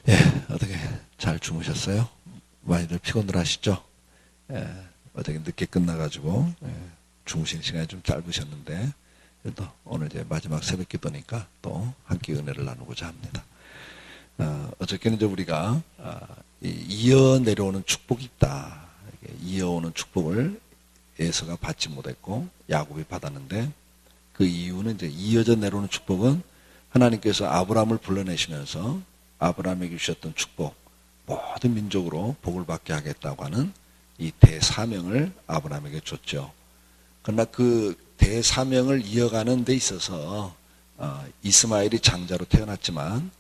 예, 어떻게 잘 주무셨어요? 많이들 피곤들 하시죠? 예, 어저께 늦게 끝나가지고, 주무신 시간이 좀 짧으셨는데, 그래도 오늘 이제 마지막 새벽 기도니까 또 함께 은혜를 나누고자 합니다. 어저께는 이제 우리가, 이어 내려오는 축복이 있다. 이어오는 축복을 에서가 받지 못했고, 야곱이 받았는데, 그 이유는 이제 이어져 내려오는 축복은 하나님께서 아브라함을 불러내시면서 아브라함에게 주셨던 축복, 모든 민족으로 복을 받게 하겠다고 하는 이 대사명을 아브라함에게 줬죠. 그러나 그 대사명을 이어가는 데 있어서 이스마엘이 장자로 태어났지만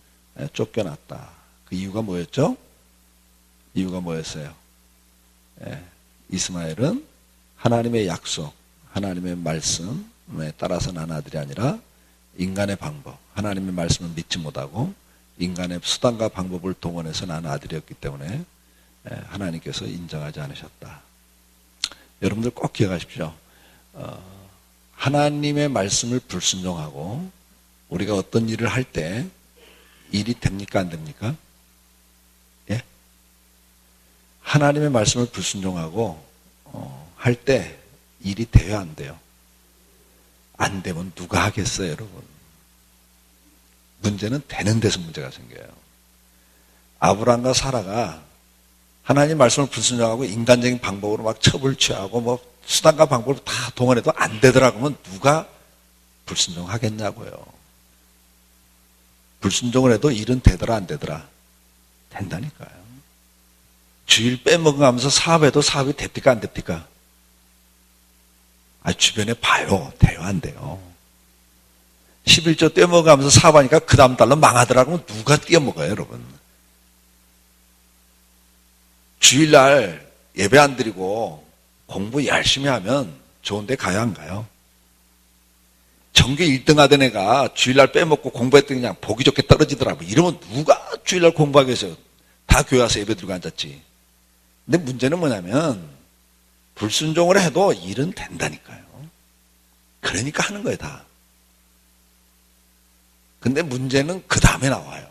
쫓겨났다. 그 이유가 뭐였죠? 이유가 뭐였어요? 이스마엘은 하나님의 약속, 하나님의 말씀에 따라서 난 아들이 아니라 인간의 방법, 하나님의 말씀을 믿지 못하고 인간의 수단과 방법을 동원해서 난 아들이었기 때문에 하나님께서 인정하지 않으셨다. 여러분들 꼭 기억하십시오. 하나님의 말씀을 불순종하고 우리가 어떤 일을 할 때 일이 됩니까 안 됩니까? 예? 하나님의 말씀을 불순종하고 할 때 일이 돼야 안 돼요? 안 되면 누가 하겠어요, 여러분? 문제는 되는 데서 문제가 생겨요. 아브라함과 사라가 하나님 말씀을 불순종하고 인간적인 방법으로 막 첩을 취하고 뭐 수단과 방법을 다 동원해도 안 되더라고 하면 누가 불순종하겠냐고요. 불순종을 해도 일은 되더라 안 되더라? 된다니까요. 주일 빼먹으면서 사업해도 사업이 됩니까 안 됩니까? 주변에 봐요. 돼요 안 돼요? 11조 떼먹으면서 사업하니까 그 다음 달로 망하더라고 하면 누가 떼먹어요 여러분? 주일날 예배 안 드리고 공부 열심히 하면 좋은 데 가야 안 가요? 전교 1등 하던 애가 주일날 빼먹고 공부했더니 그냥 보기 좋게 떨어지더라고. 이러면 누가 주일날 공부하겠어요? 다 교회 와서 예배 드리고 앉았지. 근데 문제는 뭐냐면 불순종을 해도 일은 된다니까요. 그러니까 하는 거예요 다. 근데 문제는 그 다음에 나와요.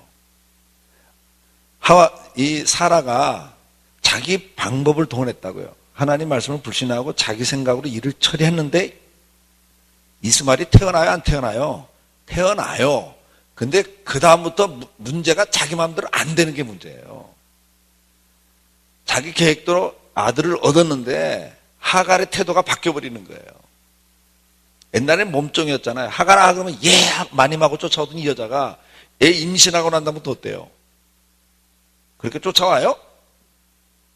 이 사라가 자기 방법을 동원했다고요. 하나님 말씀을 불신하고 자기 생각으로 일을 처리했는데 이스마엘이 태어나요 안 태어나요? 태어나요. 근데 그 다음부터 문제가 자기 마음대로 안 되는 게 문제예요. 자기 계획대로 아들을 얻었는데 하갈의 태도가 바뀌어버리는 거예요. 옛날엔 몸종이었잖아요. 하갈아 그러면 예 마님하고 쫓아오던 이 여자가 애 임신하고 난 다음부터 어때요? 그렇게 쫓아와요?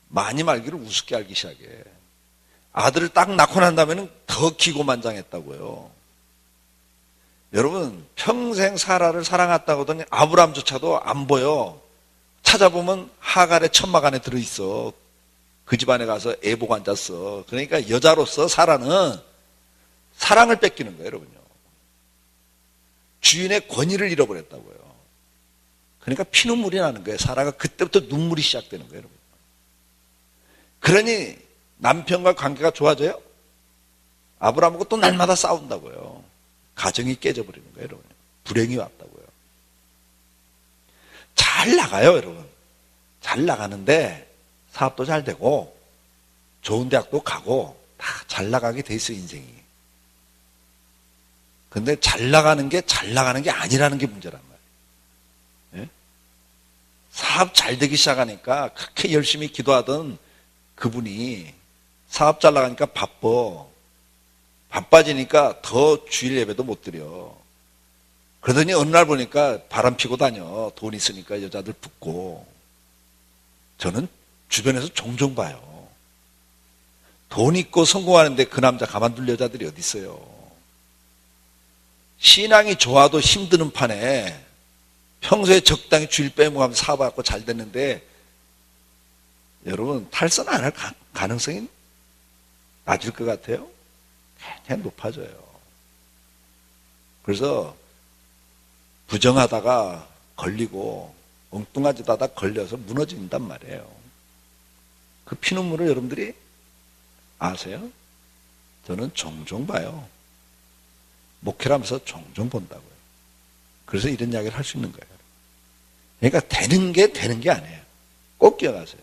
마님 알기를 우습게 알기 시작해. 아들을 딱 낳고 난 다음에는 더 기고만장했다고요. 여러분 평생 사라를 사랑했다고 하더니 아브라함조차도 안 보여. 찾아보면 하갈의 천막 안에 들어있어. 그 집안에 가서 애 보고 앉았어. 그러니까 여자로서 사라는 사랑을 뺏기는 거예요, 여러분요. 주인의 권위를 잃어버렸다고요. 그러니까 피눈물이 나는 거예요. 사라가 그때부터 눈물이 시작되는 거예요, 여러분. 그러니 남편과 관계가 좋아져요? 아브라함하고 또 날마다 싸운다고요. 가정이 깨져버리는 거예요, 여러분. 불행이 왔다고요. 잘 나가요, 여러분. 잘 나가는데 사업도 잘 되고 좋은 대학도 가고 다 잘 나가게 돼 있어요, 인생이. 근데 잘 나가는 게 아니라는 게 문제란 말이에요. 예? 사업 잘 되기 시작하니까 그렇게 열심히 기도하던 그분이 사업 잘 나가니까 바빠지니까 더 주일 예배도 못 드려. 그러더니 어느 날 보니까 바람 피고 다녀. 돈 있으니까 여자들 붙고. 저는 주변에서 종종 봐요. 돈 있고 성공하는데 그 남자 가만둘 여자들이 어디 있어요. 신앙이 좋아도 힘드는 판에 평소에 적당히 주일 빼먹으면서 사업하고 잘 됐는데 여러분 탈선 안 할 가능성이 낮을 것 같아요? 그냥 높아져요. 그래서 부정하다가 걸리고 엉뚱하지도 하다 걸려서 무너진단 말이에요. 그 피눈물을 여러분들이 아세요? 저는 종종 봐요. 목회를 하면서 종종 본다고요. 그래서 이런 이야기를 할 수 있는 거예요. 그러니까 되는 게 아니에요. 꼭 기억하세요.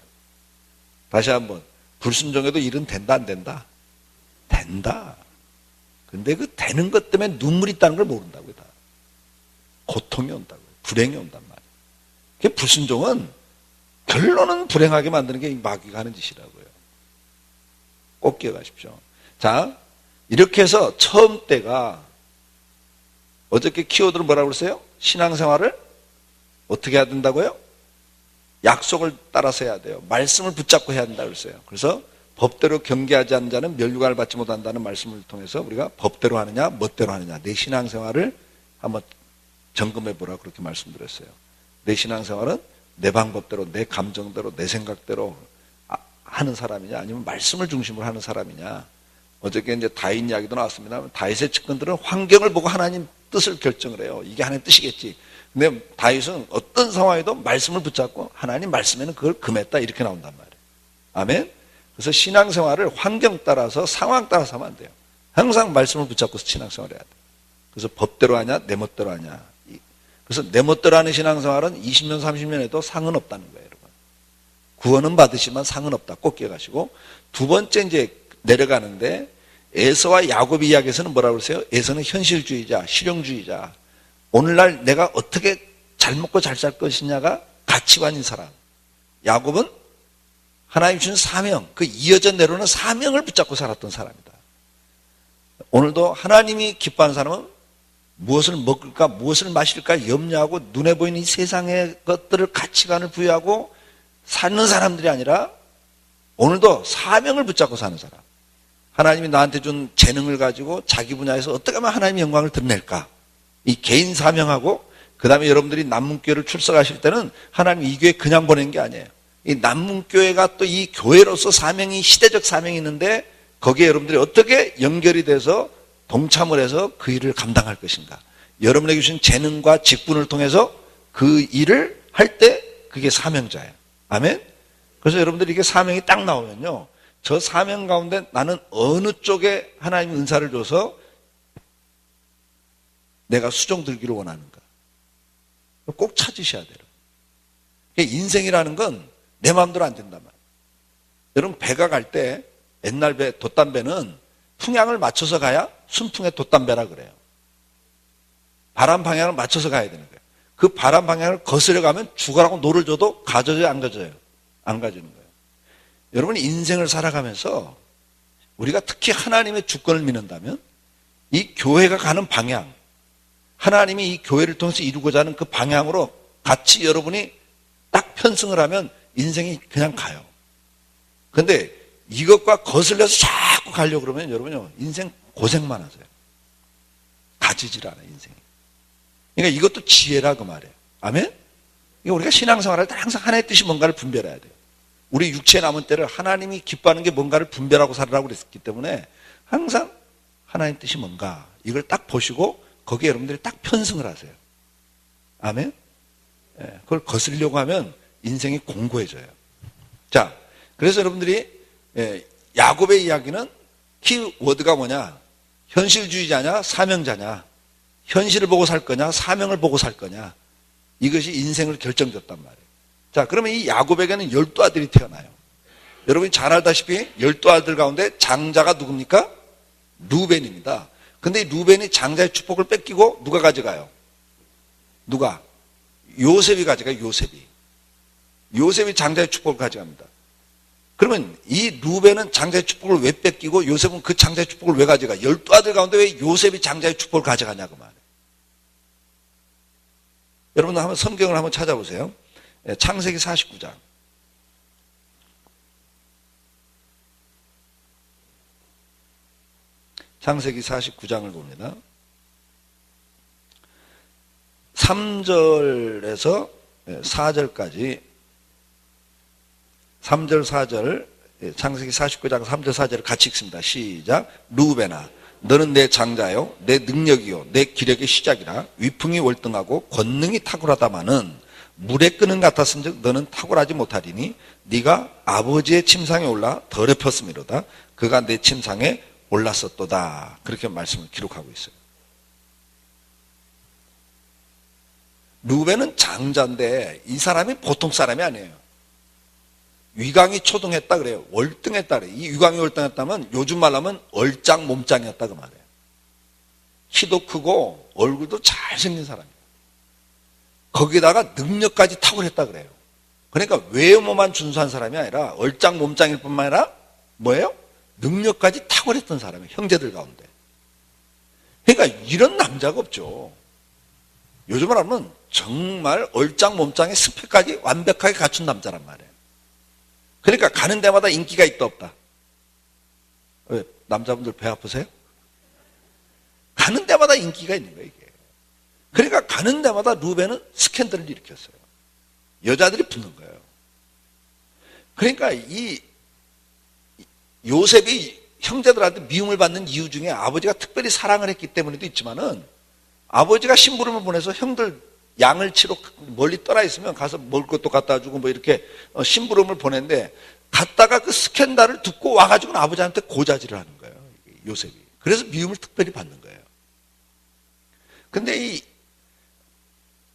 다시 한번, 불순종해도 일은 된다 안 된다? 된다. 근데 그 되는 것 때문에 눈물이 있다는 걸 모른다고요. 다. 고통이 온다고요. 불행이 온단 말이에요. 그 불순종은 결론은 불행하게 만드는 게 마귀가 하는 짓이라고요. 꼭 기억하십시오. 자, 이렇게 해서 처음 때가 어저께 키워드를 뭐라고 그랬어요? 신앙생활을 어떻게 해야 된다고요? 약속을 따라서 해야 돼요. 말씀을 붙잡고 해야 된다고 그랬어요. 그래서 법대로 경계하지 않는 자는 멸류관을 받지 못한다는 말씀을 통해서 우리가 법대로 하느냐 멋대로 하느냐, 내 신앙생활을 한번 점검해 보라 그렇게 말씀드렸어요. 내 신앙생활은 내 방법대로, 내 감정대로, 내 생각대로 하는 사람이냐, 아니면 말씀을 중심으로 하는 사람이냐. 어저께 이제 다윗 이야기도 나왔습니다. 다윗의 측근들은 환경을 보고 하나님 뜻을 결정을 해요. 이게 하나님 뜻이겠지. 근데 다윗은 어떤 상황에도 말씀을 붙잡고 하나님 말씀에는 그걸 금했다 이렇게 나온단 말이에요. 아멘. 그래서 신앙생활을 환경 따라서 상황 따라서 하면 안 돼요. 항상 말씀을 붙잡고 신앙생활을 해야 돼요. 그래서 법대로 하냐 내 멋대로 하냐. 그래서 내 멋대로 하는 신앙생활은 20년 30년 해도 상은 없다는 거예요. 여러분. 구원은 받으시면 상은 없다. 꼭 기억하시고, 두 번째 이제 내려가는데 에서와 야곱 이야기에서는 뭐라고 그러세요? 에서는 현실주의자, 실용주의자. 오늘날 내가 어떻게 잘 먹고 잘 살 것이냐가 가치관인 사람. 야곱은 하나님 주신 사명, 그 이어져 내려오는 사명을 붙잡고 살았던 사람이다. 오늘도 하나님이 기뻐하는 사람은 무엇을 먹을까, 무엇을 마실까 염려하고 눈에 보이는 이 세상의 것들을 가치관을 부여하고 사는 사람들이 아니라 오늘도 사명을 붙잡고 사는 사람. 하나님이 나한테 준 재능을 가지고 자기 분야에서 어떻게 하면 하나님의 영광을 드러낼까. 이 개인 사명하고 그 다음에 여러분들이 남문교회를 출석하실 때는 하나님 이 교회 그냥 보낸 게 아니에요. 이 남문교회가 또 이 교회로서 사명이 시대적 사명이 있는데 거기에 여러분들이 어떻게 연결이 돼서 동참을 해서 그 일을 감당할 것인가. 여러분에게 주신 재능과 직분을 통해서 그 일을 할 때 그게 사명자예요. 아멘? 그래서 여러분들이 이게 사명이 딱 나오면요. 저 사명 가운데 나는 어느 쪽에 하나님의 은사를 줘서 내가 수종 들기를 원하는가. 꼭 찾으셔야 돼요. 인생이라는 건 내 마음대로 안 된단 말이에요. 여러분 배가 갈 때 옛날 배, 돛담배는 풍향을 맞춰서 가야 순풍의 돛담배라 그래요. 바람 방향을 맞춰서 가야 되는 거예요. 그 바람 방향을 거스려 가면 죽어라고 노를 줘도 가져져요, 안 가져져요? 안 가지는 거예요. 여러분이 인생을 살아가면서 우리가 특히 하나님의 주권을 믿는다면 이 교회가 가는 방향, 하나님이 이 교회를 통해서 이루고자 하는 그 방향으로 같이 여러분이 딱 편승을 하면 인생이 그냥 가요. 근데 이것과 거슬려서 자꾸 가려고 그러면 여러분요, 인생 고생만 하세요. 가지질 않아요, 인생이. 그러니까 이것도 지혜라 그 말이에요. 아멘? 그러니까 우리가 신앙생활할 때 항상 하나님의 뜻이 뭔가를 분별해야 돼요. 우리 육체에 남은 때를 하나님이 기뻐하는 게 뭔가를 분별하고 살으라고 그랬기 때문에 항상 하나님의 뜻이 뭔가 이걸 딱 보시고 거기에 여러분들이 딱 편승을 하세요. 아멘? 그걸 거슬려고 하면 인생이 공고해져요. 자, 그래서 여러분들이 야곱의 이야기는 키워드가 뭐냐? 현실주의자냐? 사명자냐? 현실을 보고 살 거냐? 사명을 보고 살 거냐? 이것이 인생을 결정짓단 말이에요. 자, 그러면 이 야곱에게는 12아들이 태어나요. 여러분이 잘 알다시피 12아들 가운데 장자가 누굽니까? 루벤입니다. 근데 이 루벤이 장자의 축복을 뺏기고 누가 가져가요? 누가? 요셉이 가져가요. 요셉이 장자의 축복을 가져갑니다. 그러면 이 루벤은 장자의 축복을 왜 뺏기고 요셉은 그 장자의 축복을 왜 가져가? 12아들 가운데 왜 요셉이 장자의 축복을 가져가냐고 말이에요. 여러분들 한번 성경을 한번 찾아보세요. 창세기 49장. 창세기 49장을 봅니다. 3절에서 4절까지 3절 4절 창세기 49장 3절 4절을 같이 읽습니다. 시작. 루벤아 너는 내 장자요 내 능력이요 내 기력의 시작이라 위풍이 월등하고 권능이 탁월하다마는 물에 끄는 같았은즉 너는 탁월하지 못하리니 네가 아버지의 침상에 올라 더럽혔음이로다. 그가 내 침상에 올랐었도다. 그렇게 말씀을 기록하고 있어요. 루벤은 장자인데 이 사람이 보통 사람이 아니에요. 위강이 초등했다 그래요. 월등했다 그래요. 이 위강이 월등했다면 요즘 말로 하면 얼짱 몸짱이었다 그 말이에요. 키도 크고 얼굴도 잘생긴 사람이에요. 거기다가 능력까지 탁월했다 그래요. 그러니까 외모만 준수한 사람이 아니라 얼짱 몸짱일 뿐만 아니라 뭐예요? 능력까지 탁월했던 사람이에요. 형제들 가운데. 그러니까 이런 남자가 없죠. 요즘으로 하면 정말 얼짱 몸짱의 스펙까지 완벽하게 갖춘 남자란 말이에요. 그러니까 가는 데마다 인기가 있다 없다. 왜? 남자분들 배 아프세요? 가는 데마다 인기가 있는 거예요, 이게. 그러니까 가는 데마다 루벤은 스캔들을 일으켰어요. 여자들이 붙는 거예요. 그러니까 이 요셉이 형제들한테 미움을 받는 이유 중에 아버지가 특별히 사랑을 했기 때문에도 있지만은 아버지가 심부름을 보내서 형들 양을 치러 멀리 떠나 있으면 가서 먹을 것도 갖다 주고 뭐 이렇게 심부름을 보냈는데 갔다가 그 스캔들을 듣고 와가지고는 아버지한테 고자질을 하는 거예요. 요셉이. 그래서 미움을 특별히 받는 거예요. 근데 이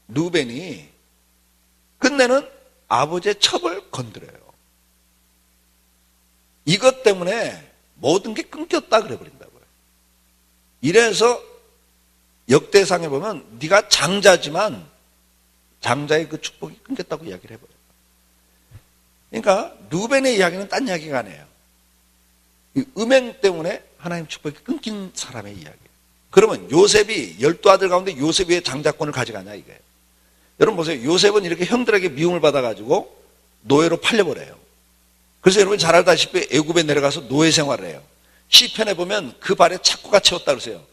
루벤이 끝내는 아버지의 첩을 건드려요. 이것 때문에 모든 게 끊겼다 그래 버린다고요. 이래서 역대상에 보면 네가 장자지만 장자의 그 축복이 끊겼다고 이야기를 해버려요. 그러니까 루벤의 이야기는 딴 이야기가 아니에요. 이 음행 때문에 하나님 축복이 끊긴 사람의 이야기예요. 그러면 요셉이 12아들 가운데 요셉이 왜 장자권을 가져가냐 이거예요. 여러분 보세요. 요셉은 이렇게 형들에게 미움을 받아가지고 노예로 팔려버려요. 그래서 여러분 잘 알다시피 애굽에 내려가서 노예 생활을 해요. 시편에 보면 그 발에 착고가 채웠다 그러세요.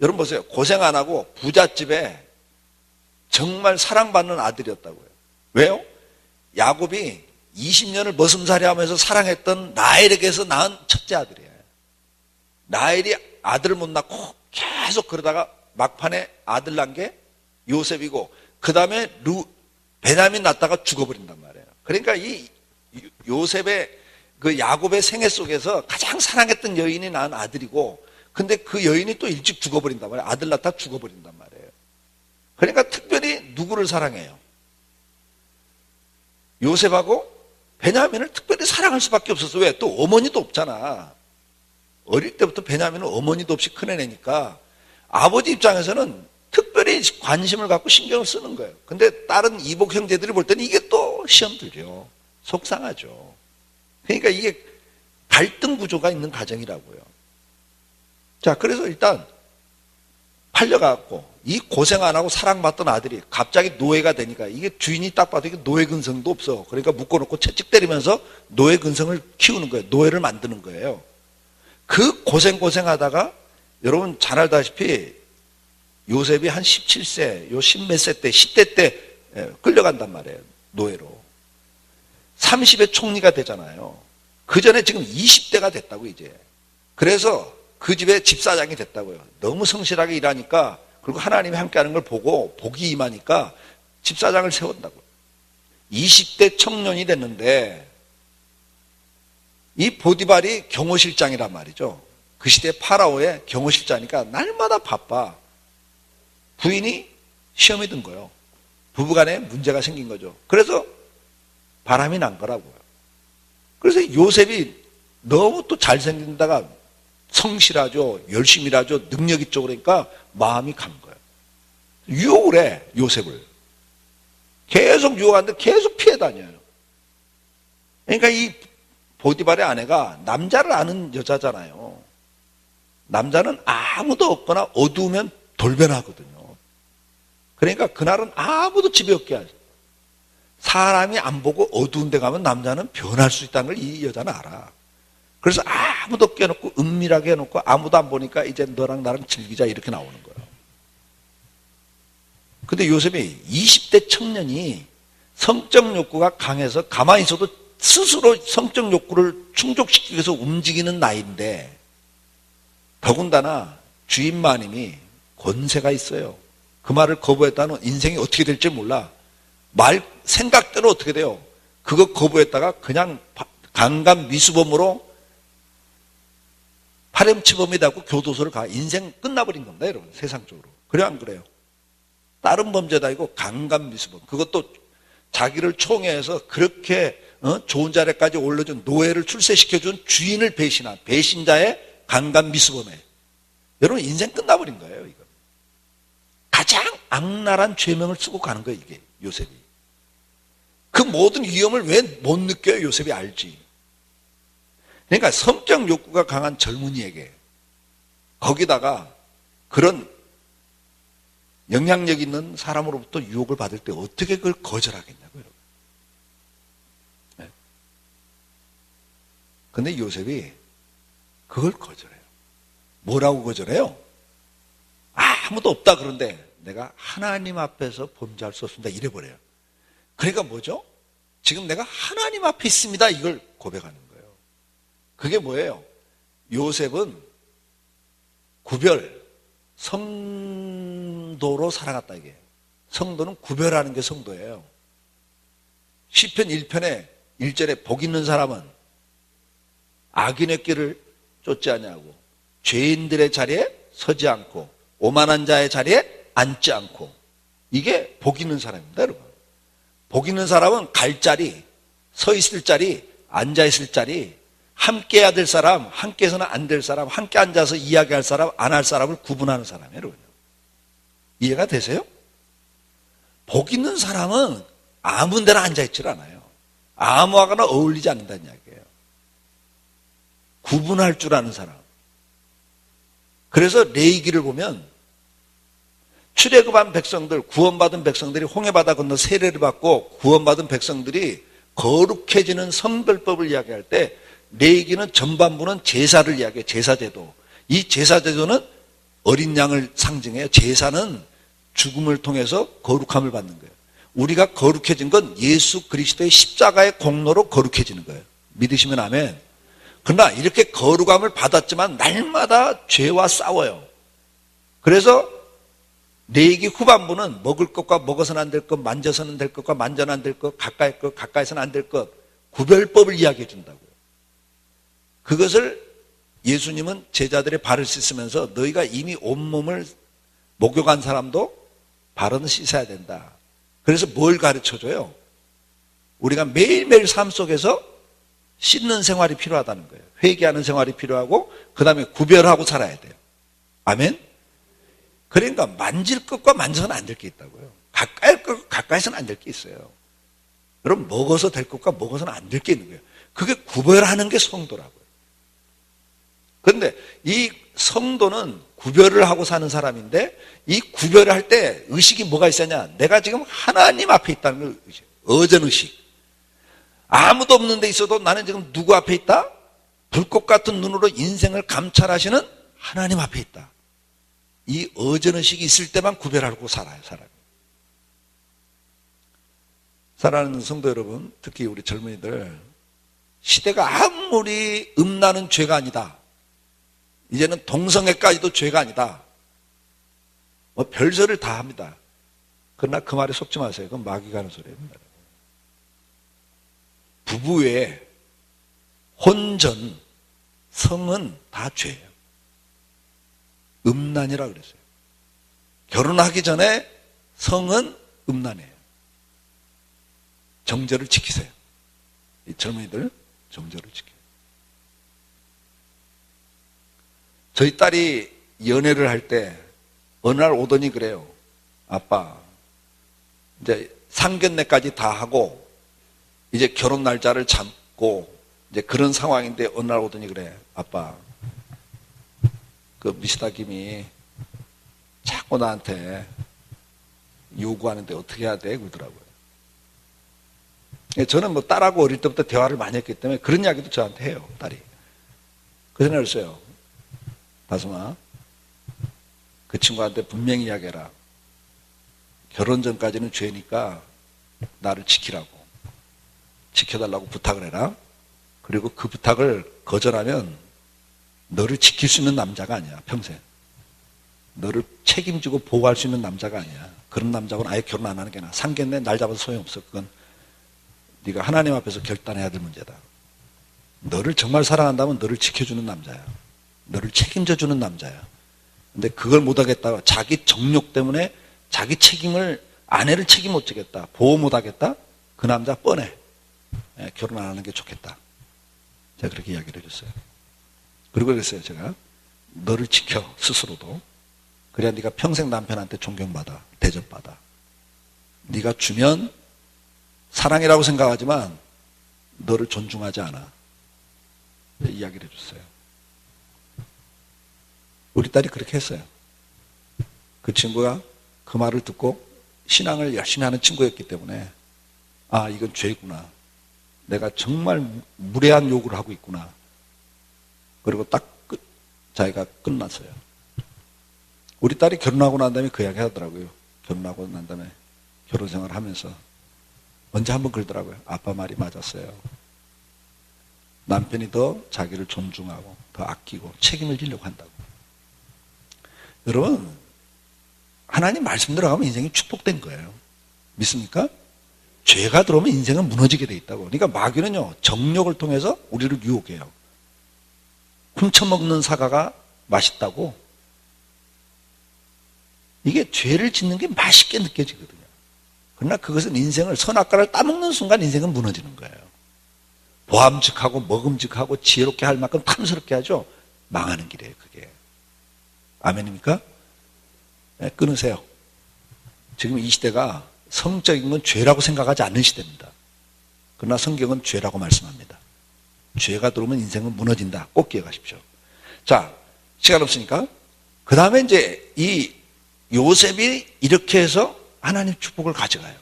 여러분 보세요. 고생 안 하고 부잣집에 정말 사랑받는 아들이었다고요. 왜요? 야곱이 20년을 머슴살이 하면서 사랑했던 라헬에게서 낳은 첫째 아들이에요. 라헬이 아들을 못 낳고 계속 그러다가 막판에 아들 낳은 게 요셉이고 그 다음에 베냐민 낳다가 죽어버린단 말이에요. 그러니까 이 요셉의 그 야곱의 생애 속에서 가장 사랑했던 여인이 낳은 아들이고 근데 그 여인이 또 일찍 죽어버린단 말이에요. 아들 낳다 죽어버린단 말이에요. 그러니까 특별히 누구를 사랑해요? 요셉하고 베냐민을 특별히 사랑할 수밖에 없었어. 왜? 또 어머니도 없잖아. 어릴 때부터 베냐민은 어머니도 없이 큰 애니까 아버지 입장에서는 특별히 관심을 갖고 신경을 쓰는 거예요. 근데 다른 이복 형제들이 볼 때는 이게 또 시험 들려. 속상하죠. 그러니까 이게 갈등 구조가 있는 가정이라고요. 자, 그래서 일단 팔려가고 이 고생 안 하고 사랑받던 아들이 갑자기 노예가 되니까 이게 주인이 딱 봐도 이게 노예 근성도 없어. 그러니까 묶어놓고 채찍 때리면서 노예 근성을 키우는 거예요. 노예를 만드는 거예요. 그 고생하다가 여러분 잘 알다시피 요셉이 한 17세, 요 10몇 세 때, 10대 때 끌려간단 말이에요. 노예로. 30의 총리가 되잖아요. 그 전에 지금 20대가 됐다고 이제. 그래서 그 집에 집사장이 됐다고요. 너무 성실하게 일하니까 그리고 하나님이 함께하는 걸 보고 복이 임하니까 집사장을 세운다고요. 20대 청년이 됐는데 이 보디발이 경호실장이란 말이죠. 그 시대 파라오의 경호실장이니까 날마다 바빠. 부인이 시험이 든 거예요. 부부간에 문제가 생긴 거죠. 그래서 바람이 난 거라고요. 그래서 요셉이 너무 또 잘생긴다가 성실하죠. 열심히 일하죠. 능력 있죠. 그러니까 마음이 간 거예요. 유혹을 해, 요셉을. 계속 유혹하는데 계속 피해 다녀요. 그러니까 이 보디발의 아내가 남자를 아는 여자잖아요. 남자는 아무도 없거나 어두우면 돌변하거든요. 그러니까 그날은 아무도 집에 없게 하죠. 사람이 안 보고 어두운 데 가면 남자는 변할 수 있다는 걸 이 여자는 알아. 그래서 아무도 없게 해놓고 은밀하게 해놓고 아무도 안 보니까 이제 너랑 나랑 즐기자 이렇게 나오는 거예요. 근데 요셉이 20대 청년이 성적 욕구가 강해서 가만히 있어도 스스로 성적 욕구를 충족시키기 위해서 움직이는 나이인데 더군다나 주인 마님이 권세가 있어요. 그 말을 거부했다는 인생이 어떻게 될지 몰라. 생각대로 어떻게 돼요? 그거 거부했다가 그냥 강간 미수범으로 파렴치범이 되고 교도소를 가. 인생 끝나버린 겁니다, 여러분. 세상적으로. 그래요, 안 그래요? 다른 범죄도 아니고 강간미수범. 그것도 자기를 총애해서 그렇게 좋은 자리까지 올려준 노예를 출세시켜준 주인을 배신한 배신자의 강간미수범에 여러분 인생 끝나버린 거예요. 이거 가장 악랄한 죄명을 쓰고 가는 거예요. 이게 요셉이. 그 모든 위험을 왜 못 느껴요? 요셉이 알지. 그러니까 성적 욕구가 강한 젊은이에게 거기다가 그런 영향력 있는 사람으로부터 유혹을 받을 때 어떻게 그걸 거절하겠냐고요. 네. 근데 요셉이 그걸 거절해요. 뭐라고 거절해요? 아무도 없다 그런데 내가 하나님 앞에서 범죄할 수 없습니다. 이래버려요. 그러니까 뭐죠? 지금 내가 하나님 앞에 있습니다. 이걸 고백하는 거예요. 그게 뭐예요? 요셉은 구별, 성도로 살아갔다 이게. 성도는 구별하는 게 성도예요. 시편 1편에 1절에 복 있는 사람은 악인의 길을 쫓지 아니하고 죄인들의 자리에 서지 않고 오만한 자의 자리에 앉지 않고 이게 복 있는 사람입니다, 여러분. 복 있는 사람은 갈 자리, 서 있을 자리, 앉아 있을 자리, 함께 해야 될 사람, 함께 해서는 안 될 사람, 함께 앉아서 이야기할 사람, 안 할 사람을 구분하는 사람이에요, 여러분. 이해가 되세요? 복 있는 사람은 아무 데나 앉아있질 않아요. 아무하거나 어울리지 않는다는 이야기예요. 구분할 줄 아는 사람. 그래서 레위기를 보면 출애굽한 백성들, 구원받은 백성들이 홍해바다 건너 세례를 받고 구원받은 백성들이 거룩해지는 성별법을 이야기할 때 레위기는 전반부는 제사를 이야기해요. 제사제도. 이 제사제도는 어린 양을 상징해요. 제사는 죽음을 통해서 거룩함을 받는 거예요. 우리가 거룩해진 건 예수 그리스도의 십자가의 공로로 거룩해지는 거예요. 믿으시면 아멘. 그러나 이렇게 거룩함을 받았지만 날마다 죄와 싸워요. 그래서 레위기 후반부는 먹을 것과 먹어서는 안 될 것, 만져서는 될 것과 만져는 안 될 것, 가까이 것, 가까이서는 안 될 것, 구별법을 이야기해 준다고요. 그것을 예수님은 제자들의 발을 씻으면서 너희가 이미 온몸을 목욕한 사람도 발은 씻어야 된다. 그래서 뭘 가르쳐줘요? 우리가 매일매일 삶 속에서 씻는 생활이 필요하다는 거예요. 회개하는 생활이 필요하고 그 다음에 구별하고 살아야 돼요. 아멘? 그러니까 만질 것과 만져서는 안 될 게 있다고요. 가까이 할 것, 가까이서는 안 될 게 있어요. 여러분 먹어서 될 것과 먹어서는 안 될 게 있는 거예요. 그게 구별하는 게 성도라고요. 그런데 이 성도는 구별을 하고 사는 사람인데 이 구별을 할 때 의식이 뭐가 있었냐? 내가 지금 하나님 앞에 있다는 걸 의식. 어전의식. 아무도 없는 데 있어도 나는 지금 누구 앞에 있다? 불꽃 같은 눈으로 인생을 감찰하시는 하나님 앞에 있다. 이 어전의식이 있을 때만 구별하고 살아요, 사람이. 사랑하는 성도 여러분, 특히 우리 젊은이들, 시대가 아무리 음란은 죄가 아니다. 이제는 동성애까지도 죄가 아니다. 뭐 별소리를 다 합니다. 그러나 그 말에 속지 마세요. 그건 마귀가 하는 소리입니다. 부부 외에 혼전, 성은 다 죄예요. 음란이라 그랬어요. 결혼하기 전에 성은 음란이에요. 정절을 지키세요. 이 젊은이들 정절을 지켜요. 저희 딸이 연애를 할 때 어느 날 오더니 그래요. 아빠, 이제 상견례까지 다 하고 이제 결혼 날짜를 잡고 이제 그런 상황인데 어느 날 오더니 그래. 아빠, 그 미스터 김이 자꾸 나한테 요구하는데 어떻게 해야 돼? 그러더라고요. 저는 뭐 딸하고 어릴 때부터 대화를 많이 했기 때문에 그런 이야기도 저한테 해요, 딸이. 그래서 내가 그랬어요. 다솜아, 그 친구한테 분명히 이야기해라. 결혼 전까지는 죄니까 나를 지키라고. 지켜달라고 부탁을 해라. 그리고 그 부탁을 거절하면 너를 지킬 수 있는 남자가 아니야, 평생. 너를 책임지고 보호할 수 있는 남자가 아니야. 그런 남자하고는 아예 결혼 안 하는 게 나아. 상견례 날 잡아서 소용없어. 그건 네가 하나님 앞에서 결단해야 될 문제다. 너를 정말 사랑한다면 너를 지켜주는 남자야. 너를 책임져주는 남자야. 근데 그걸 못하겠다고 자기 정욕 때문에 자기 책임을, 아내를 책임 못 지겠다, 보호 못 하겠다, 그 남자 뻔해. 결혼 안 하는 게 좋겠다. 제가 그렇게 이야기를 해줬어요. 그리고 그랬어요. 제가 너를 지켜, 스스로도. 그래야 네가 평생 남편한테 존경받아, 대접받아. 네가 주면 사랑이라고 생각하지만 너를 존중하지 않아. 이야기를 해줬어요. 우리 딸이 그렇게 했어요. 그 친구가 그 말을 듣고 신앙을 열심히 하는 친구였기 때문에 아, 이건 죄구나. 내가 정말 무례한 요구를 하고 있구나. 그리고 딱 자기가 끝났어요. 우리 딸이 결혼하고 난 다음에 그 이야기 하더라고요. 결혼하고 난 다음에 결혼 생활을 하면서 언제 한번 그러더라고요. 아빠 말이 맞았어요. 남편이 더 자기를 존중하고 더 아끼고 책임을 지려고 한다고. 여러분, 하나님 말씀 들어가면 인생이 축복된 거예요. 믿습니까? 죄가 들어오면 인생은 무너지게 돼 있다고. 그러니까 마귀는요, 정욕을 통해서 우리를 유혹해요. 훔쳐먹는 사과가 맛있다고. 이게 죄를 짓는 게 맛있게 느껴지거든요. 그러나 그것은 인생을, 선악과를 따먹는 순간 인생은 무너지는 거예요. 보암직하고 먹음직하고 지혜롭게 할 만큼 탐스럽게 하죠. 망하는 길이에요, 그게. 아멘입니까? 네, 끊으세요. 지금 이 시대가 성적인 건 죄라고 생각하지 않는 시대입니다. 그러나 성경은 죄라고 말씀합니다. 죄가 들어오면 인생은 무너진다. 꼭 기억하십시오. 자, 시간 없으니까. 그 다음에 이제 이 요셉이 이렇게 해서 하나님 축복을 가져가요.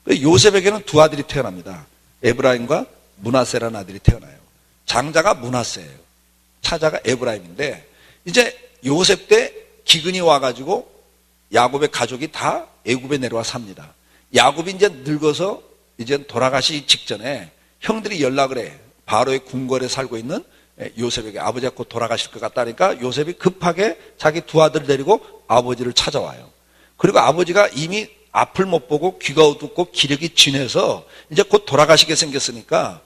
요셉에게는 두 아들이 태어납니다. 에브라임과 므낫세라는 아들이 태어나요. 장자가 므낫세예요. 차자가 에브라임인데 이제 요셉 때 기근이 와가지고 야곱의 가족이 다 애굽에 내려와 삽니다. 야곱이 이제 늙어서 이제 돌아가시 직전에 형들이 연락을 해. 바로의 궁궐에 살고 있는 요셉에게 아버지가 곧 돌아가실 것 같다니까 요셉이 급하게 자기 두 아들을 데리고 아버지를 찾아와요. 그리고 아버지가 이미 앞을 못 보고 귀가 어둡고 기력이 진해서 이제 곧 돌아가시게 생겼으니까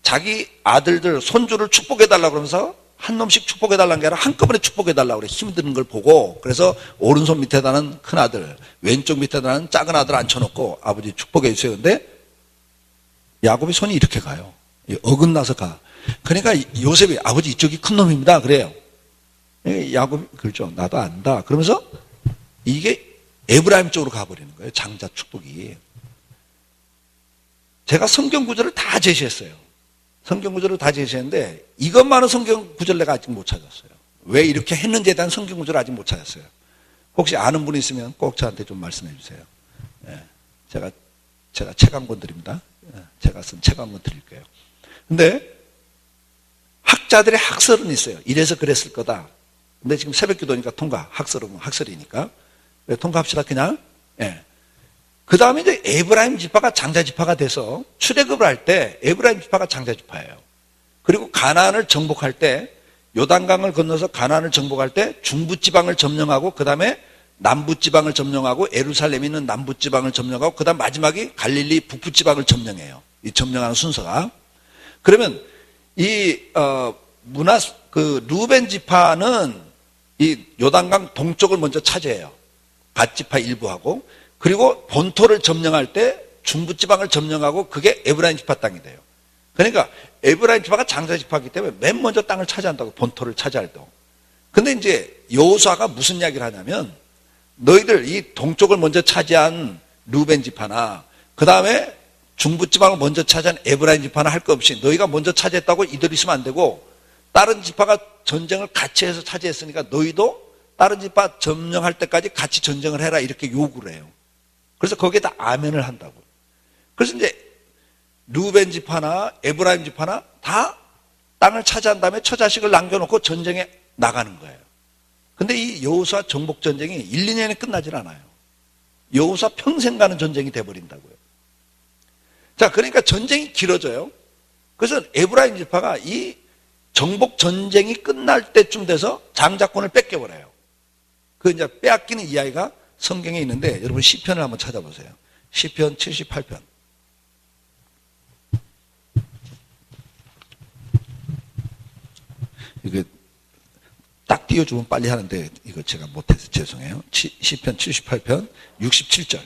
자기 아들들 손주를 축복해달라고 그러면서 한 놈씩 축복해달라는 게 아니라 한꺼번에 축복해달라고 그래. 힘드는 걸 보고. 그래서 오른손 밑에다는 큰 아들, 왼쪽 밑에다는 작은 아들 앉혀놓고 아버지 축복해 주세요. 근데 야곱이 손이 이렇게 가요. 어긋나서 가. 그러니까 요셉이 아버지 이쪽이 큰 놈입니다. 그래요. 야곱이 그렇죠. 나도 안다. 그러면서 이게 에브라임 쪽으로 가버리는 거예요. 장자 축복이. 제가 성경 구절을 다 제시했어요. 성경 구절을 다 제시했는데 이것만은 성경 구절 내가 아직 못 찾았어요. 왜 이렇게 했는지에 대한 성경 구절을 아직 못 찾았어요. 혹시 아는 분 있으면 꼭 저한테 좀 말씀해 주세요. 제가 책 한 권 드립니다. 제가 쓴 책 한 권 드릴게요. 근데 학자들의 학설은 있어요. 이래서 그랬을 거다. 근데 지금 새벽 기도니까 통과. 학설은 학설이니까. 통과합시다, 그냥. 그 다음에 이제 에브라임 지파가 장자 지파가 돼서 출애굽을 할 때 에브라임 지파가 장자 지파예요. 그리고 가나안을 정복할 때 요단강을 건너서 가나안을 정복할 때 중부 지방을 점령하고 그 다음에 남부 지방을 점령하고 예루살렘에 있는 남부 지방을 점령하고 그 다음 마지막이 갈릴리 북부 지방을 점령해요. 이 점령하는 순서가. 그러면 이 루벤 지파는 이 요단강 동쪽을 먼저 차지해요. 갓 지파 일부하고. 그리고 본토를 점령할 때 중부지방을 점령하고 그게 에브라임 지파 땅이 돼요. 그러니까 에브라임 지파가 장자 지파이기 때문에 맨 먼저 땅을 차지한다고, 본토를 차지할 때. 근데 이제 여호수아가 무슨 이야기를 하냐면 너희들 이 동쪽을 먼저 차지한 루벤 지파나 그 다음에 중부지방을 먼저 차지한 에브라임 지파나 할 거 없이 너희가 먼저 차지했다고 이대로 있으면 안 되고 다른 지파가 전쟁을 같이 해서 차지했으니까 너희도 다른 지파 점령할 때까지 같이 전쟁을 해라 이렇게 요구를 해요. 그래서 거기에다 아멘을 한다고. 그래서 이제 루벤 지파나 에브라임 지파나 다 땅을 차지한 다음에 처자식을 남겨놓고 전쟁에 나가는 거예요. 근데 이 여호수아 정복 전쟁이 1, 2년에 끝나질 않아요. 여호수아 평생 가는 전쟁이 돼버린다고요. 자, 그러니까 전쟁이 길어져요. 그래서 에브라임 지파가 이 정복 전쟁이 끝날 때쯤 돼서 장자권을 뺏겨버려요. 그 이제 빼앗기는 이야기가 성경에 있는데 여러분 시편을 한번 찾아보세요. 시편 78편. 이게 딱 띄워주면 빨리 하는데 이거 제가 못해서 죄송해요. 시편 78편 67절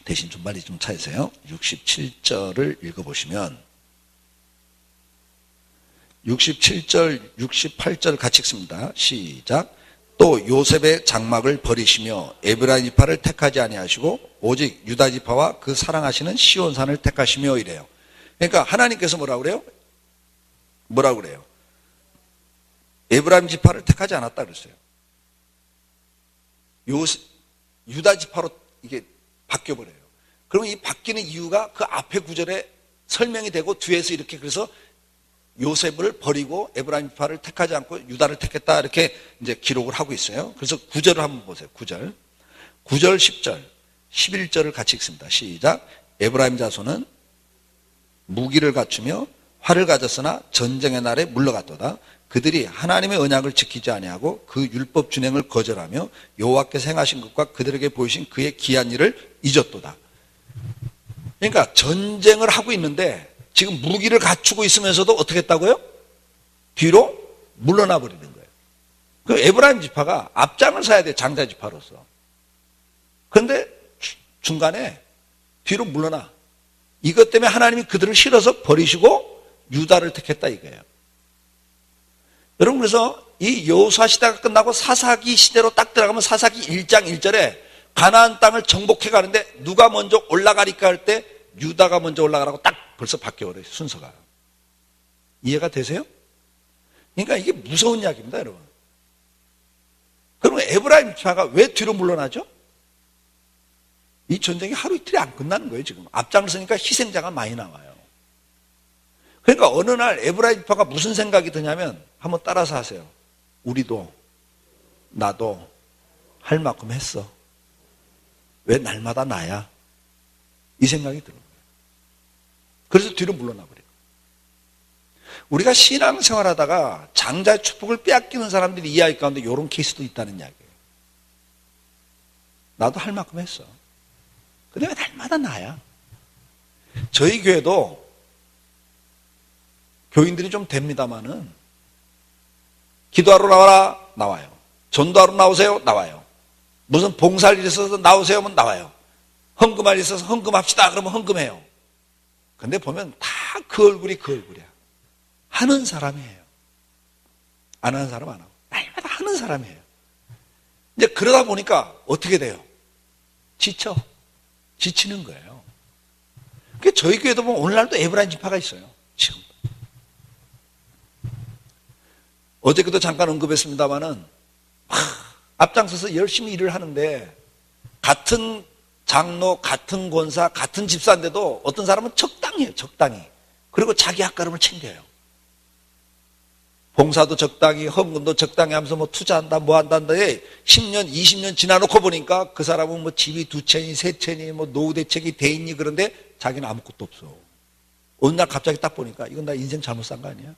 대신 좀 빨리 좀 찾으세요. 67절을 읽어보시면 67절 68절 같이 읽습니다. 시작. 또 요셉의 장막을 버리시며 에브라임 지파를 택하지 아니하시고 오직 유다 지파와 그 사랑하시는 시온산을 택하시며 이래요. 그러니까 하나님께서 뭐라고 그래요? 뭐라고 그래요? 에브라임 지파를 택하지 않았다 그랬어요. 유다 지파로 이게 바뀌어버려요. 그러면 이 바뀌는 이유가 그 앞에 구절에 설명이 되고 뒤에서 이렇게 그래서 요셉을 버리고 에브라임 지파를 택하지 않고 유다를 택했다 이렇게 이제 기록을 하고 있어요. 그래서 9절을 한번 보세요. 9절 10절 11절을 같이 읽습니다. 시작. 에브라임 자손은 무기를 갖추며 활을 가졌으나 전쟁의 날에 물러갔도다. 그들이 하나님의 언약을 지키지 아니하고 그 율법 준행을 거절하며 여호와께서 행하신 것과 그들에게 보이신 그의 귀한 일을 잊었도다. 그러니까 전쟁을 하고 있는데 지금 무기를 갖추고 있으면서도 어떻게 했다고요? 뒤로 물러나 버리는 거예요. 그 에브라임 지파가 앞장을 서야 돼, 장자 지파로서. 그런데 중간에 뒤로 물러나. 이것 때문에 하나님이 그들을 실어서 버리시고 유다를 택했다 이거예요. 여러분, 그래서 이 여호수아 시대가 끝나고 사사기 시대로 딱 들어가면 사사기 1장 1절에 가나안 땅을 정복해 가는데 누가 먼저 올라가리까 할 때 유다가 먼저 올라가라고 딱 벌써 바뀌어버려요, 순서가. 이해가 되세요? 그러니까 이게 무서운 이야기입니다, 여러분. 그러면 에브라임 지파가 왜 뒤로 물러나죠? 이 전쟁이 하루 이틀이 안 끝나는 거예요, 지금. 앞장을 서니까 희생자가 많이 나와요. 그러니까 어느 날 에브라임 지파가 무슨 생각이 드냐면 한번 따라서 하세요. 우리도 나도 할 만큼 했어. 왜 날마다 나야? 이 생각이 들어요. 그래서 뒤로 물러나 버려요. 우리가 신앙생활하다가 장자의 축복을 빼앗기는 사람들이 이야기 가운데 이런 케이스도 있다는 이야기예요. 나도 할 만큼 했어. 근데 왜 날마다 나야? 저희 교회도 교인들이 좀 됩니다마는 기도하러 나와라, 나와요. 전도하러 나오세요, 나와요. 무슨 봉사할 일이 있어서 나오세요 하면 나와요. 헌금할 일이 있어서 헌금합시다 그러면 헌금해요. 근데 보면 다 그 얼굴이 그 얼굴이야. 하는 사람이에요. 안 하는 사람 안 하고. 날마다 하는 사람이에요. 이제 그러다 보니까 어떻게 돼요? 지치는 거예요. 그러니까 저희 교회도 보면 오늘날도 에브라임 지파가 있어요. 지금. 어저께도 잠깐 언급했습니다마는 앞장서서 열심히 일을 하는데 같은 장로, 같은 권사, 같은 집사인데도 어떤 사람은 적당해요, 적당히. 그리고 자기 학가름을 챙겨요. 봉사도 적당히, 헌금도 적당히 하면서 뭐 투자한다, 뭐 한다는데 10년, 20년 지나놓고 보니까 그 사람은 뭐 집이 2채니, 3채니, 뭐 노후 대책이 돼 있니 그런데 자기는 아무것도 없어. 어느 날 갑자기 딱 보니까 이건 나 인생 잘못 산 거 아니야?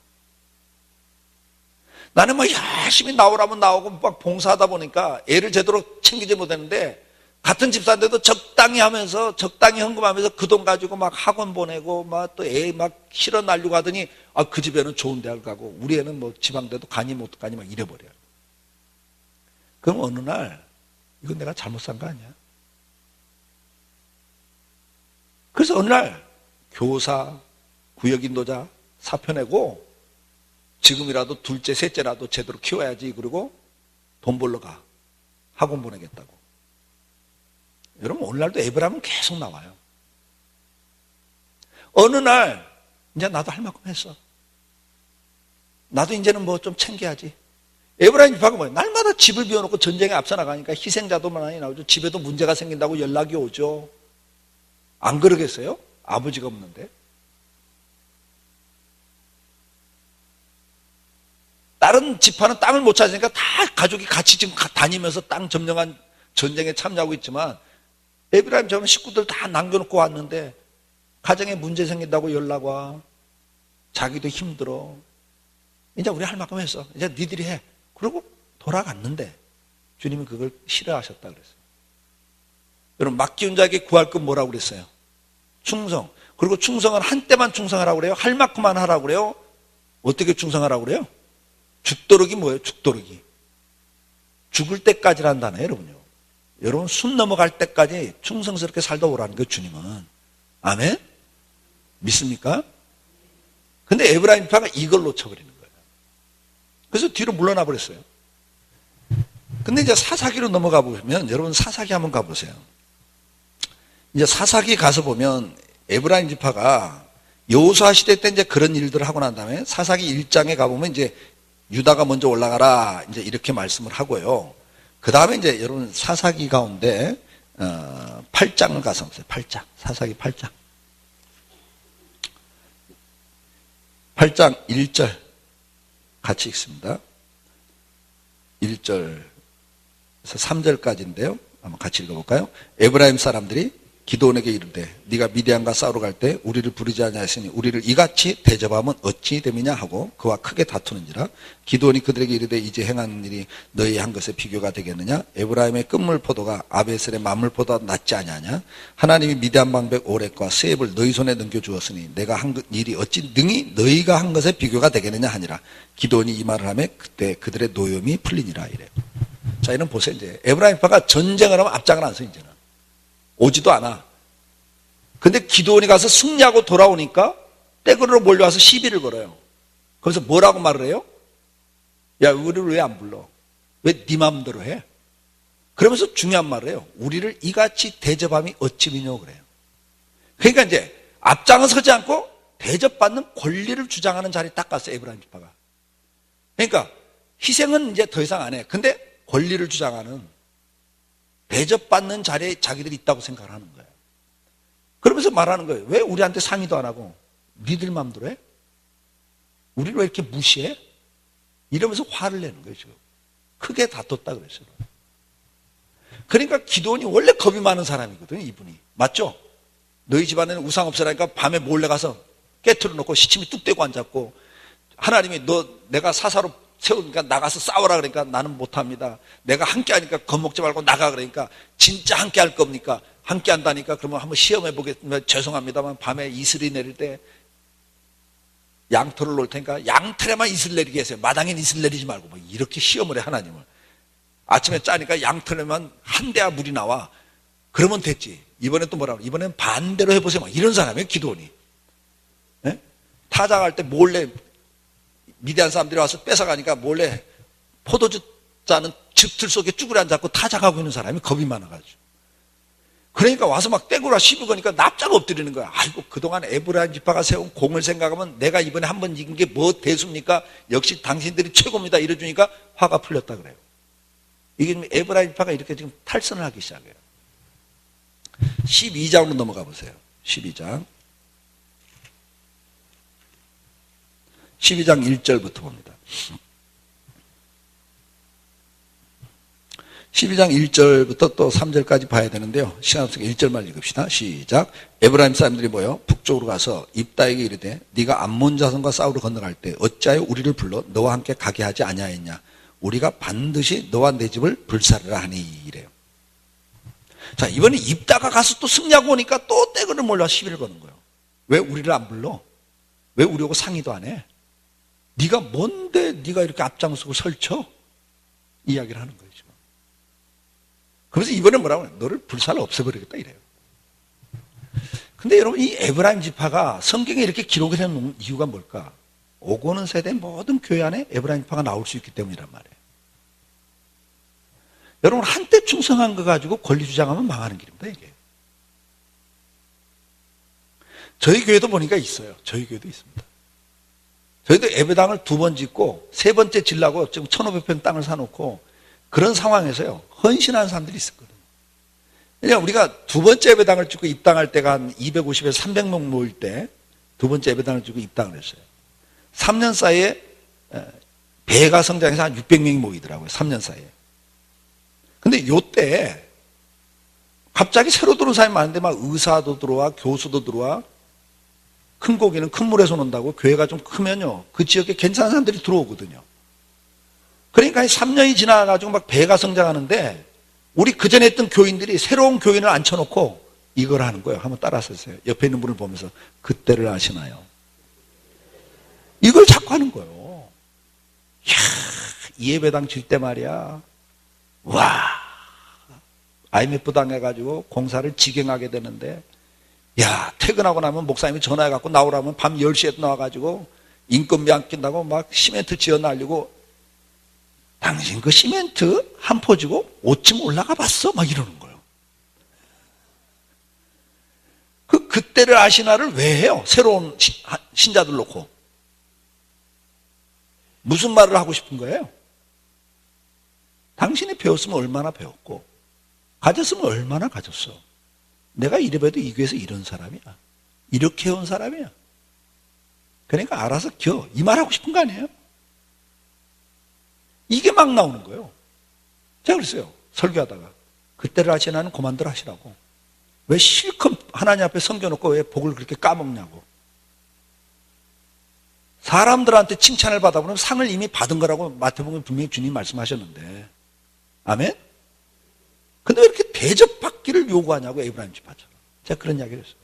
나는 뭐 열심히 나오라면 나오고 막 봉사하다 보니까 애를 제대로 챙기지 못했는데 같은 집사인데도 적당히 하면서 적당히 헌금하면서 그 돈 가지고 막 학원 보내고 막 또 애 막 실어 날리고 하더니 그 집에는 좋은 대학을 가고 우리 애는 뭐 지방대도 가니 못 가니 막 이래버려요. 그럼 어느 날 이건 내가 잘못 산 거 아니야? 그래서 어느 날 교사, 구역인도자 사표 내고 지금이라도 둘째, 셋째라도 제대로 키워야지 그러고 돈 벌러 가. 학원 보내겠다고. 여러분 오늘날도 에브라임은 계속 나와요. 어느 날 이제 나도 할 만큼 했어. 나도 이제는 뭐 좀 챙겨야지. 에브라임 지파가 뭐예요? 날마다 집을 비워놓고 전쟁에 앞서 나가니까 희생자도 많이 나오죠. 집에도 문제가 생긴다고 연락이 오죠. 안 그러겠어요? 아버지가 없는데. 다른 지파는 땅을 못 찾으니까 다 가족이 같이 지금 다니면서 땅 점령한 전쟁에 참여하고 있지만 에브라임 저는 식구들 다 남겨놓고 왔는데 가정에 문제 생긴다고 연락 와. 자기도 힘들어. 이제 우리 할 만큼 했어. 이제 니들이 해. 그리고 돌아갔는데 주님은 그걸 싫어하셨다 그랬어요. 여러분 맡기운 자에게 구할 건 뭐라고 그랬어요? 충성. 그리고 충성은 한때만 충성하라고 그래요? 할 만큼만 하라고 그래요? 어떻게 충성하라고 그래요? 죽도록이 뭐예요? 죽도록이. 죽을 때까지란 단어예요, 여러분요. 여러분 숨 넘어갈 때까지 충성스럽게 살다 오라는 거예요, 주님은. 아멘? 믿습니까? 근데 에브라임 지파가 이걸 놓쳐버리는 거예요. 그래서 뒤로 물러나 버렸어요. 근데 이제 사사기로 넘어가 보면, 여러분 사사기 한번 가보세요. 이제 사사기 가서 보면 에브라임 지파가 여호수아 시대 때 이제 그런 일들을 하고 난 다음에 사사기 1장에 가보면 이제 유다가 먼저 올라가라 이제 이렇게 말씀을 하고요. 그 다음에 이제 여러분 사사기 가운데 8장을 가서 보세요. 8장. 사사기 8장. 8장 1절 같이 읽습니다. 1절에서 3절까지인데요. 한번 같이 읽어볼까요? 에브라임 사람들이 기드온에게 이르되 네가 미디안과 싸우러 갈 때 우리를 부르지 아니하였으니 우리를 이같이 대접하면 어찌 됨이냐 하고 그와 크게 다투는지라. 기드온이 그들에게 이르되 이제 행하는 일이 너희 한 것에 비교가 되겠느냐? 에브라임의 끝물 포도가 아베셀의 만물보다 낫지 아니하냐? 하나님이 미디안 방백 오렉과 세입을 너희 손에 넘겨주었으니 내가 한 일이 어찌 능히 너희가 한 것에 비교가 되겠느냐 하니라. 기드온이 이 말을 하며 그때 그들의 노염이 풀리니라 이래요. 자, 이는 보세요. 이제 에브라임파가 전쟁을 하면 앞장을 안 서. 이제는 오지도 않아. 근데 기드온이 가서 승리하고 돌아오니까 떼굴로 몰려와서 시비를 걸어요. 거기서 뭐라고 말을 해요? 야, 우리를 왜 안 불러? 왜 네 마음대로 해? 그러면서 중요한 말을 해요. 우리를 이같이 대접함이 어찌 미뇨 그래요. 그러니까 이제 앞장은 서지 않고 대접받는 권리를 주장하는 자리에 딱 갔어요, 에브라임 지파가. 그러니까 희생은 이제 더 이상 안 해. 근데 권리를 주장하는, 대접받는 자리에 자기들이 있다고 생각을 하는 거예요. 그러면서 말하는 거예요. 왜 우리한테 상의도 안 하고 니들 맘대로 해? 우리를 왜 이렇게 무시해? 이러면서 화를 내는 거예요, 지금. 크게 다퉜다 그랬어요. 그러니까 기드온이 원래 겁이 많은 사람이거든요, 이분이. 맞죠? 너희 집안에는 우상 없애라니까 밤에 몰래 가서 깨트려 놓고 시침이 뚝 떼고 앉았고, 하나님이 내가 사사로 세우니까 나가서 싸우라 그러니까 나는 못합니다. 내가 함께 하니까 겁먹지 말고 나가 그러니까 진짜 함께 할 겁니까? 함께 한다니까 그러면 한번 시험해 보겠습니다. 죄송합니다만 밤에 이슬이 내릴 때 양털을 놓을 테니까 양털에만 이슬 내리게 하세요. 마당엔 이슬 내리지 말고. 뭐 이렇게 시험을 해, 하나님을. 아침에 짜니까 양털에만 한 대야 물이 나와. 그러면 됐지. 이번엔 또 뭐라고? 이번엔 반대로 해보세요. 막 이런 사람이에요, 기드온이. 네? 타작할 때 몰래 미디안 사람들이 와서 뺏어가니까 몰래 포도주 짜는 즙틀 속에 쭈그려 앉았고 타작하고 있는 사람이 겁이 많아가지고. 그러니까 와서 막 떼구라 시비 거니까 납작 엎드리는 거야. 아이고, 그동안 에브라임 지파가 세운 공을 생각하면 내가 이번에 한 번 이긴 게 뭐 대수입니까? 역시 당신들이 최고입니다. 이래주니까 화가 풀렸다 그래요. 이게 에브라임 지파가 이렇게 지금 탈선을 하기 시작해요. 12장으로 넘어가 보세요. 12장 1절부터 봅니다. 12장 1절부터 또 3절까지 봐야 되는데요. 시간 없으니까 1절만 읽읍시다. 시작. 에브라임 사람들이 모여 북쪽으로 가서 입다에게 이르되 네가 암몬 자손과 싸우러 건너갈 때 어찌하여 우리를 불러 너와 함께 가게 하지 아니하였냐? 우리가 반드시 너와 내 집을 불사르라 하니 이래요. 자, 이번에 입다가 가서 또 승리하고 오니까 또 떼거를 몰려 시비를 거는 거예요. 왜 우리를 안 불러? 왜 우리하고 상의도 안 해? 네가 뭔데 네가 이렇게 앞장서고 설쳐? 이야기를 하는 거예요, 지금. 그래서 이번에 뭐라고 해요? 너를 불살라 없애버리겠다 이래요. 근데 여러분, 이 에브라임 지파가 성경에 이렇게 기록을 해놓은 이유가 뭘까? 오고 오는 세대 모든 교회 안에 에브라임 지파가 나올 수 있기 때문이란 말이에요. 여러분, 한때 충성한 거 가지고 권리 주장하면 망하는 길입니다, 이게. 저희 교회도 보니까 있어요. 저희 교회도 있습니다. 저희도 예배당을 2번 짓고 3번째 짓려고 지금 1,500평 땅을 사놓고 그런 상황에서요, 헌신하는 사람들이 있었거든요. 왜냐하면 우리가 2번째 예배당을 짓고 입당할 때가 한 250에서 300명 모일 때 2번째 예배당을 짓고 입당을 했어요. 3년 사이에 배가 성장해서 한 600명이 모이더라고요. 3년 사이에. 근데 요때 갑자기 새로 들어온 사람이 많은데 막 의사도 들어와, 교수도 들어와. 큰 고기는 큰 물에서 논다고. 교회가 좀 크면요, 그 지역에 괜찮은 사람들이 들어오거든요. 그러니까 3년이 지나가지고 막 배가 성장하는데 우리 그전에 했던 교인들이 새로운 교인을 앉혀놓고 이걸 하는 거예요. 한번 따라서 하세요. 옆에 있는 분을 보면서 그때를 아시나요? 이걸 자꾸 하는 거예요. 이야, 이 예배당 질 때 말이야. 와, IMF 당해가지고 공사를 직행하게 되는데, 야, 퇴근하고 나면 목사님이 전화해갖고 나오라면 밤 10시에 나와가지고 인건비 안 낀다고 막 시멘트 지어 날리고, 당신 그 시멘트 한 포 주고 5층 올라가 봤어? 막 이러는 거예요. 그때를 아시나를 왜 해요? 새로운 신자들 놓고. 무슨 말을 하고 싶은 거예요? 당신이 배웠으면 얼마나 배웠고, 가졌으면 얼마나 가졌어. 내가 이래봬도 이 교회에서 이런 사람이야. 이렇게 해온 사람이야. 그러니까 알아서 겨. 이 말 하고 싶은 거 아니에요? 이게 막 나오는 거예요. 제가 그랬어요. 설교하다가. 그때를 아시나는 그만들 하시라고. 왜 실컷 하나님 앞에 섬겨놓고 왜 복을 그렇게 까먹냐고. 사람들한테 칭찬을 받아보면 상을 이미 받은 거라고 마태복음 분명히 주님 말씀하셨는데. 아멘? 근데 왜 이렇게 대접받기를 요구하냐고, 에브라임 지파처럼. 제가 그런 이야기를 했어요.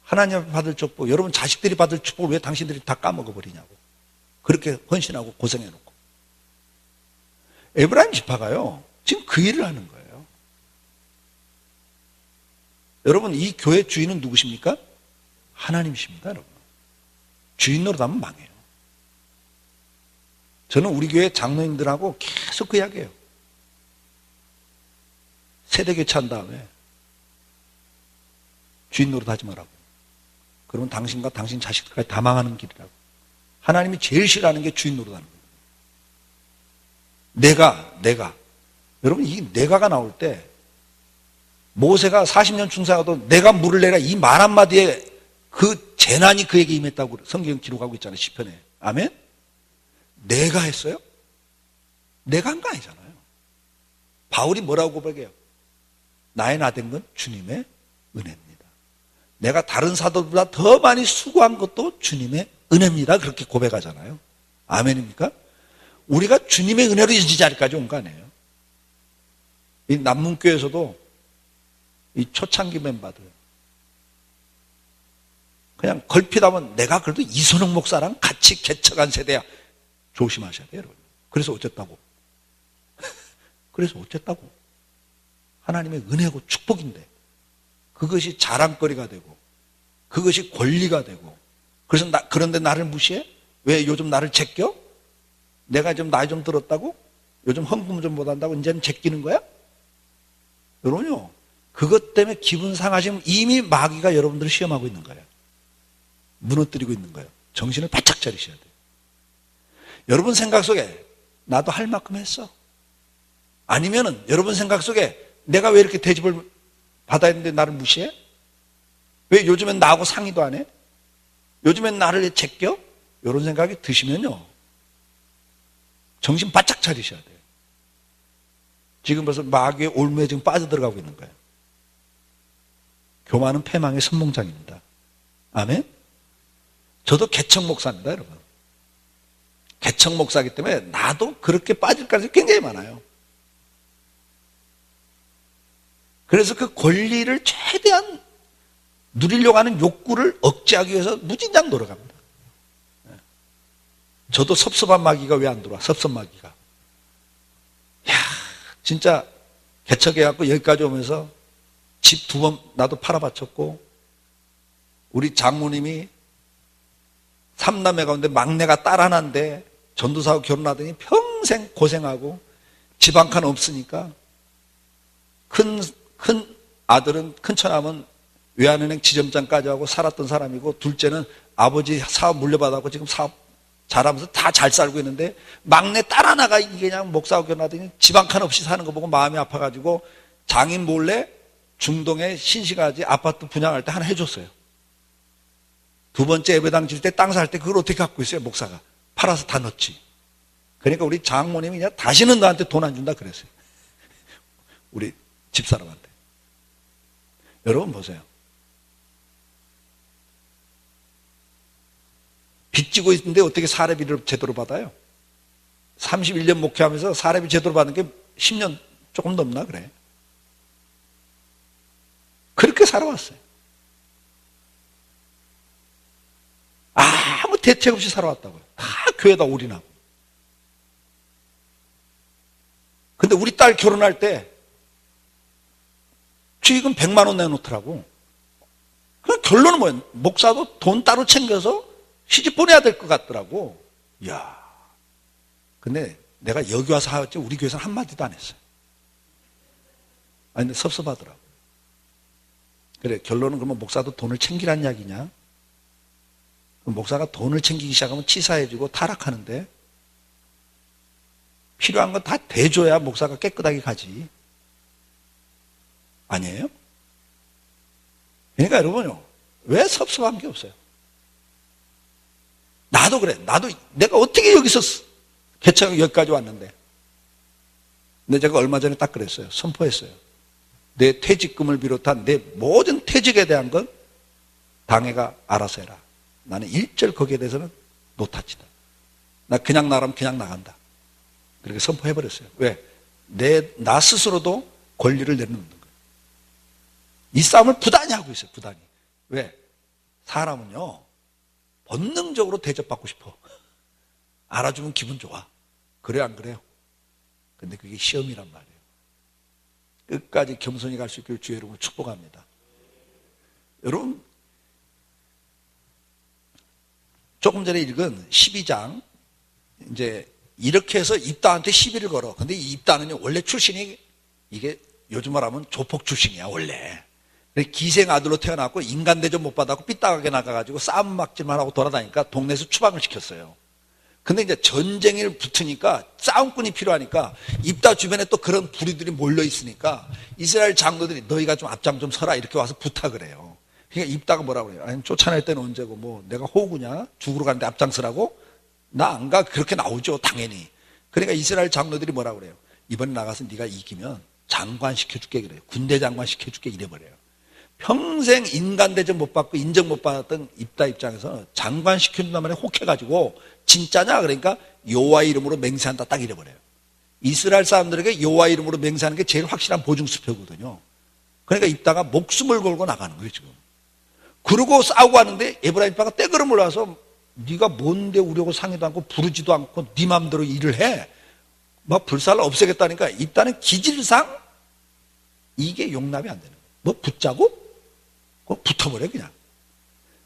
하나님 앞에 받을 축복, 여러분 자식들이 받을 축복을 왜 당신들이 다 까먹어버리냐고. 그렇게 헌신하고 고생해놓고. 에브라임 지파가요, 지금 그 일을 하는 거예요. 여러분, 이 교회 주인은 누구십니까? 하나님이십니다, 여러분. 주인 노릇하면 망해요. 저는 우리 교회 장로님들하고 계속 그 이야기해요. 세대 교체한 다음에 주인 노릇하지 말라고. 그러면 당신과 당신 자식들까지 다 망하는 길이라고. 하나님이 제일 싫어하는 게 주인 노릇하는 거예요. 내가. 여러분, 이 내가가 나올 때 모세가 40년 충성하도 내가 물을 내라 이 말 한마디에 그 재난이 그에게 임했다고 성경 기록하고 있잖아요. 시편에. 아멘? 내가 했어요? 내가 한 거 아니잖아요. 바울이 뭐라고 고백해요? 나의 나 된 건 주님의 은혜입니다. 내가 다른 사도들보다 더 많이 수고한 것도 주님의 은혜입니다. 그렇게 고백하잖아요. 아멘입니까? 우리가 주님의 은혜로 이 자리까지 온 거 아니에요. 이 남문교에서도 이 초창기 멤버들 그냥 걸핏하면 내가 그래도 이선홍 목사랑 같이 개척한 세대야. 조심하셔야 돼요, 여러분. 그래서 어쨌다고? 그래서 어쨌다고? 하나님의 은혜고 축복인데 그것이 자랑거리가 되고 그것이 권리가 되고 그래서 그런데 나를 무시해? 왜 요즘 나를 제껴? 내가 좀 나이 좀 들었다고? 요즘 헌금 좀 못한다고 이제는 제끼는 거야? 여러분요, 그것 때문에 기분 상하시면 이미 마귀가 여러분들을 시험하고 있는 거예요. 무너뜨리고 있는 거예요. 정신을 바짝 차리셔야 돼요. 여러분 생각 속에 나도 할 만큼 했어. 아니면은 여러분 생각 속에 내가 왜 이렇게 대접을 받아야 되는데 나를 무시해? 왜 요즘엔 나하고 상의도 안 해? 요즘엔 나를 제껴? 이런 생각이 드시면요, 정신 바짝 차리셔야 돼요. 지금 벌써 마귀의 올무에 지금 빠져들어가고 있는 거예요. 교만은 패망의 선봉장입니다. 아멘? 저도 개척 목사입니다, 여러분. 개척 목사이기 때문에 나도 그렇게 빠질 가능성이 굉장히 많아요. 그래서 그 권리를 최대한 누리려고 하는 욕구를 억제하기 위해서 무진장 노력합니다. 저도 섭섭한 마귀가 왜 안 들어와? 섭섭마귀가. 야, 진짜 개척해갖고 여기까지 오면서 집 2번 나도 팔아바쳤고, 우리 장모님이 3남매 가운데 막내가 딸 하나인데 전도사하고 결혼하더니 평생 고생하고 집 한 칸 없으니까 큰 아들은 큰 처남은 외환은행 지점장까지 하고 살았던 사람이고, 둘째는 아버지 사업 물려받았고 지금 사업 잘하면서 다 잘 살고 있는데 막내 딸 하나가 이게 그냥 목사하고 결혼하더니 집 한 칸 없이 사는 거 보고 마음이 아파가지고 장인 몰래 중동에 신시가지 아파트 분양할 때 하나 해줬어요. 2번째 예배당 질 때 땅 살 때 그걸 어떻게 갖고 있어요? 목사가 팔아서 다 넣지. 그러니까 우리 장모님이 그냥 다시는 너한테 돈 안 준다 그랬어요. 우리 집사람한테. 여러분 보세요. 빚지고 있는데 어떻게 사례비를 제대로 받아요? 31년 목회하면서 사례비 제대로 받는 게 10년 조금 넘나 그래. 그렇게 살아왔어요. 아무 대책 없이 살아왔다고요. 다 교회에다 올인하고. 딸 결혼할 때 주의금 100만 원 내놓더라고. 그 결론은 뭐예요? 목사도 돈 따로 챙겨서 시집 보내야 될 것 같더라고. 이야. 근데 내가 여기 와서 하였지 우리 교회에서는 한마디도 안 했어요. 아니, 근데 섭섭하더라고. 그래, 결론은 그러면 목사도 돈을 챙기란 이야기냐? 목사가 돈을 챙기기 시작하면 치사해지고 타락하는데 필요한 건 다 대줘야 목사가 깨끗하게 가지. 아니에요? 그러니까 여러분요, 왜 섭섭한 게 없어요? 나도 그래. 나도 내가 어떻게 여기서 개척 여기까지 왔는데. 근데 제가 얼마 전에 딱 그랬어요. 선포했어요. 내 퇴직금을 비롯한 내 모든 퇴직에 대한 건 당회가 알아서 해라. 나는 일절 거기에 대해서는 노타치다. 나 그냥 나가면 그냥 나간다. 그렇게 선포해버렸어요. 왜? 나 스스로도 권리를 내놓는 거예요. 이 싸움을 부단히 하고 있어요. 부단히. 왜? 사람은요, 본능적으로 대접받고 싶어. 알아주면 기분 좋아. 그래, 안 그래요? 근데 그게 시험이란 말이에요. 끝까지 겸손히 갈 수 있기를 주의 이름으로 축복합니다. 여러분, 조금 전에 읽은 12장, 이제 이렇게 해서 입다한테 시비를 걸어. 근데 이 입다는요, 원래 출신이 이게 요즘 말하면 조폭 출신이야, 원래. 기생 아들로 태어났고 인간 대접 못 받았고 삐딱하게 나가가지고 싸움 막질만 하고 돌아다니까 동네에서 추방을 시켰어요. 근데 이제 전쟁이 붙으니까 싸움꾼이 필요하니까 입다 주변에 또 그런 부리들이 몰려 있으니까 이스라엘 장로들이 너희가 좀 앞장 좀 서라 이렇게 와서 부탁을 해요. 그러니까 입다가 뭐라고 그래요? 아니, 쫓아낼 때는 언제고 뭐 내가 호구냐? 죽으러 가는데 앞장서라고? 나 안 가? 그렇게 나오죠, 당연히. 그러니까 이스라엘 장로들이 뭐라고 그래요? 이번에 나가서 네가 이기면 장관 시켜줄게 그래요. 군대 장관 시켜줄게 이래버려요. 평생 인간 대접 못 받고 인정 못 받았던 입다 입장에서 장관 시켜준단 말에 혹해가지고 진짜냐? 그러니까 여호와 이름으로 맹세한다 딱 이래버려요. 이스라엘 사람들에게 여호와 이름으로 맹세하는 게 제일 확실한 보증수표거든요. 그러니까 입다가 목숨을 걸고 나가는 거예요 지금. 그러고 싸우고 하는데 에브라임파가 떼그름 올라와서 네가 뭔데 우려고 상의도 않고 부르지도 않고 네 맘대로 일을 해. 막 불살을 없애겠다니까 입다는 기질상 이게 용납이 안 되는 거예요. 뭐 붙자고? 그거 붙어버려 그냥.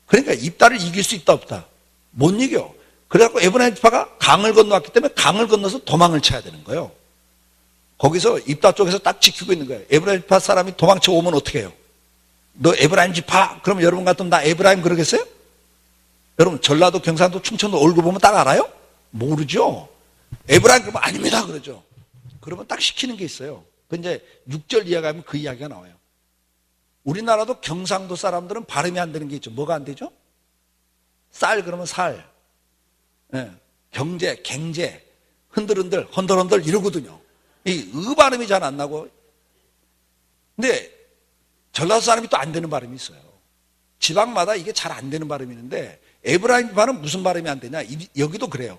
그러니까 입다를 이길 수 있다 없다? 못 이겨. 그래갖고 에브라임파가 강을 건너왔기 때문에 강을 건너서 도망을 쳐야 되는 거예요. 거기서 입다 쪽에서 딱 지키고 있는 거예요. 에브라임파 사람이 도망쳐 오면 어떻게 해요? 너 에브라임 지파? 그럼 여러분 같으면 나 에브라임 그러겠어요? 여러분 전라도, 경상도, 충청도 얼굴 보면 딱 알아요? 모르죠. 에브라임 그러면 아닙니다 그러죠. 그러면 딱 시키는 게 있어요. 그 이제 6절 이해가면 그 이야기가 나와요. 우리나라도 경상도 사람들은 발음이 안 되는 게 있죠. 뭐가 안 되죠? 쌀 그러면 살, 예, 경제, 갱제, 흔들흔들, 헌덜헌덜 이러거든요. 이 발음이 잘 안 나고. 근데 전라도 사람이 또 안 되는 발음이 있어요. 지방마다 이게 잘 안 되는 발음이 있는데 에브라임 발음은 무슨 발음이 안 되냐? 여기도 그래요.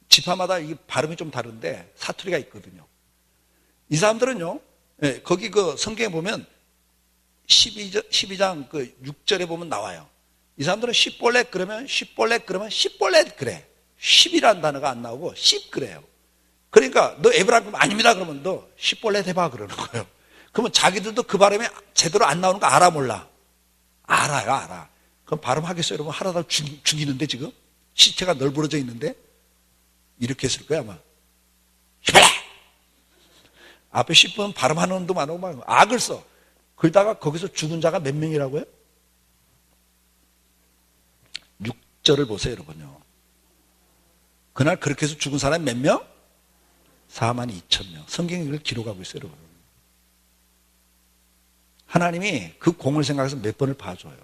지파마다 이 발음이 좀 다른데 사투리가 있거든요. 이 사람들은요, 예, 거기 그 성경에 보면 12장 그 6절에 보면 나와요. 이 사람들은 십볼렛 그러면 십볼렛 그래. 10이라는 단어가 안 나오고 10 그래요. 그러니까 너 에브라임 그러면 아닙니다 그러면 너 십볼렛 해봐 그러는 거예요. 그러면 자기들도 그 발음이 제대로 안 나오는 거 알아 몰라? 알아요, 알아. 그럼 발음하겠어요? 여러분 하나다 죽이는데 지금? 시체가 널브러져 있는데? 이렇게 했을 거야 아마. 히발라! 앞에 10분 발음하는 놈도 많고 막 악을 써. 그러다가 거기서 죽은 자가 몇 명이라고요? 6절을 보세요 여러분요. 그날 그렇게 해서 죽은 사람이 몇 명? 42,000명. 성경이 이걸 기록하고 있어요 여러분. 하나님이 그 공을 생각해서 몇 번을 봐줘요.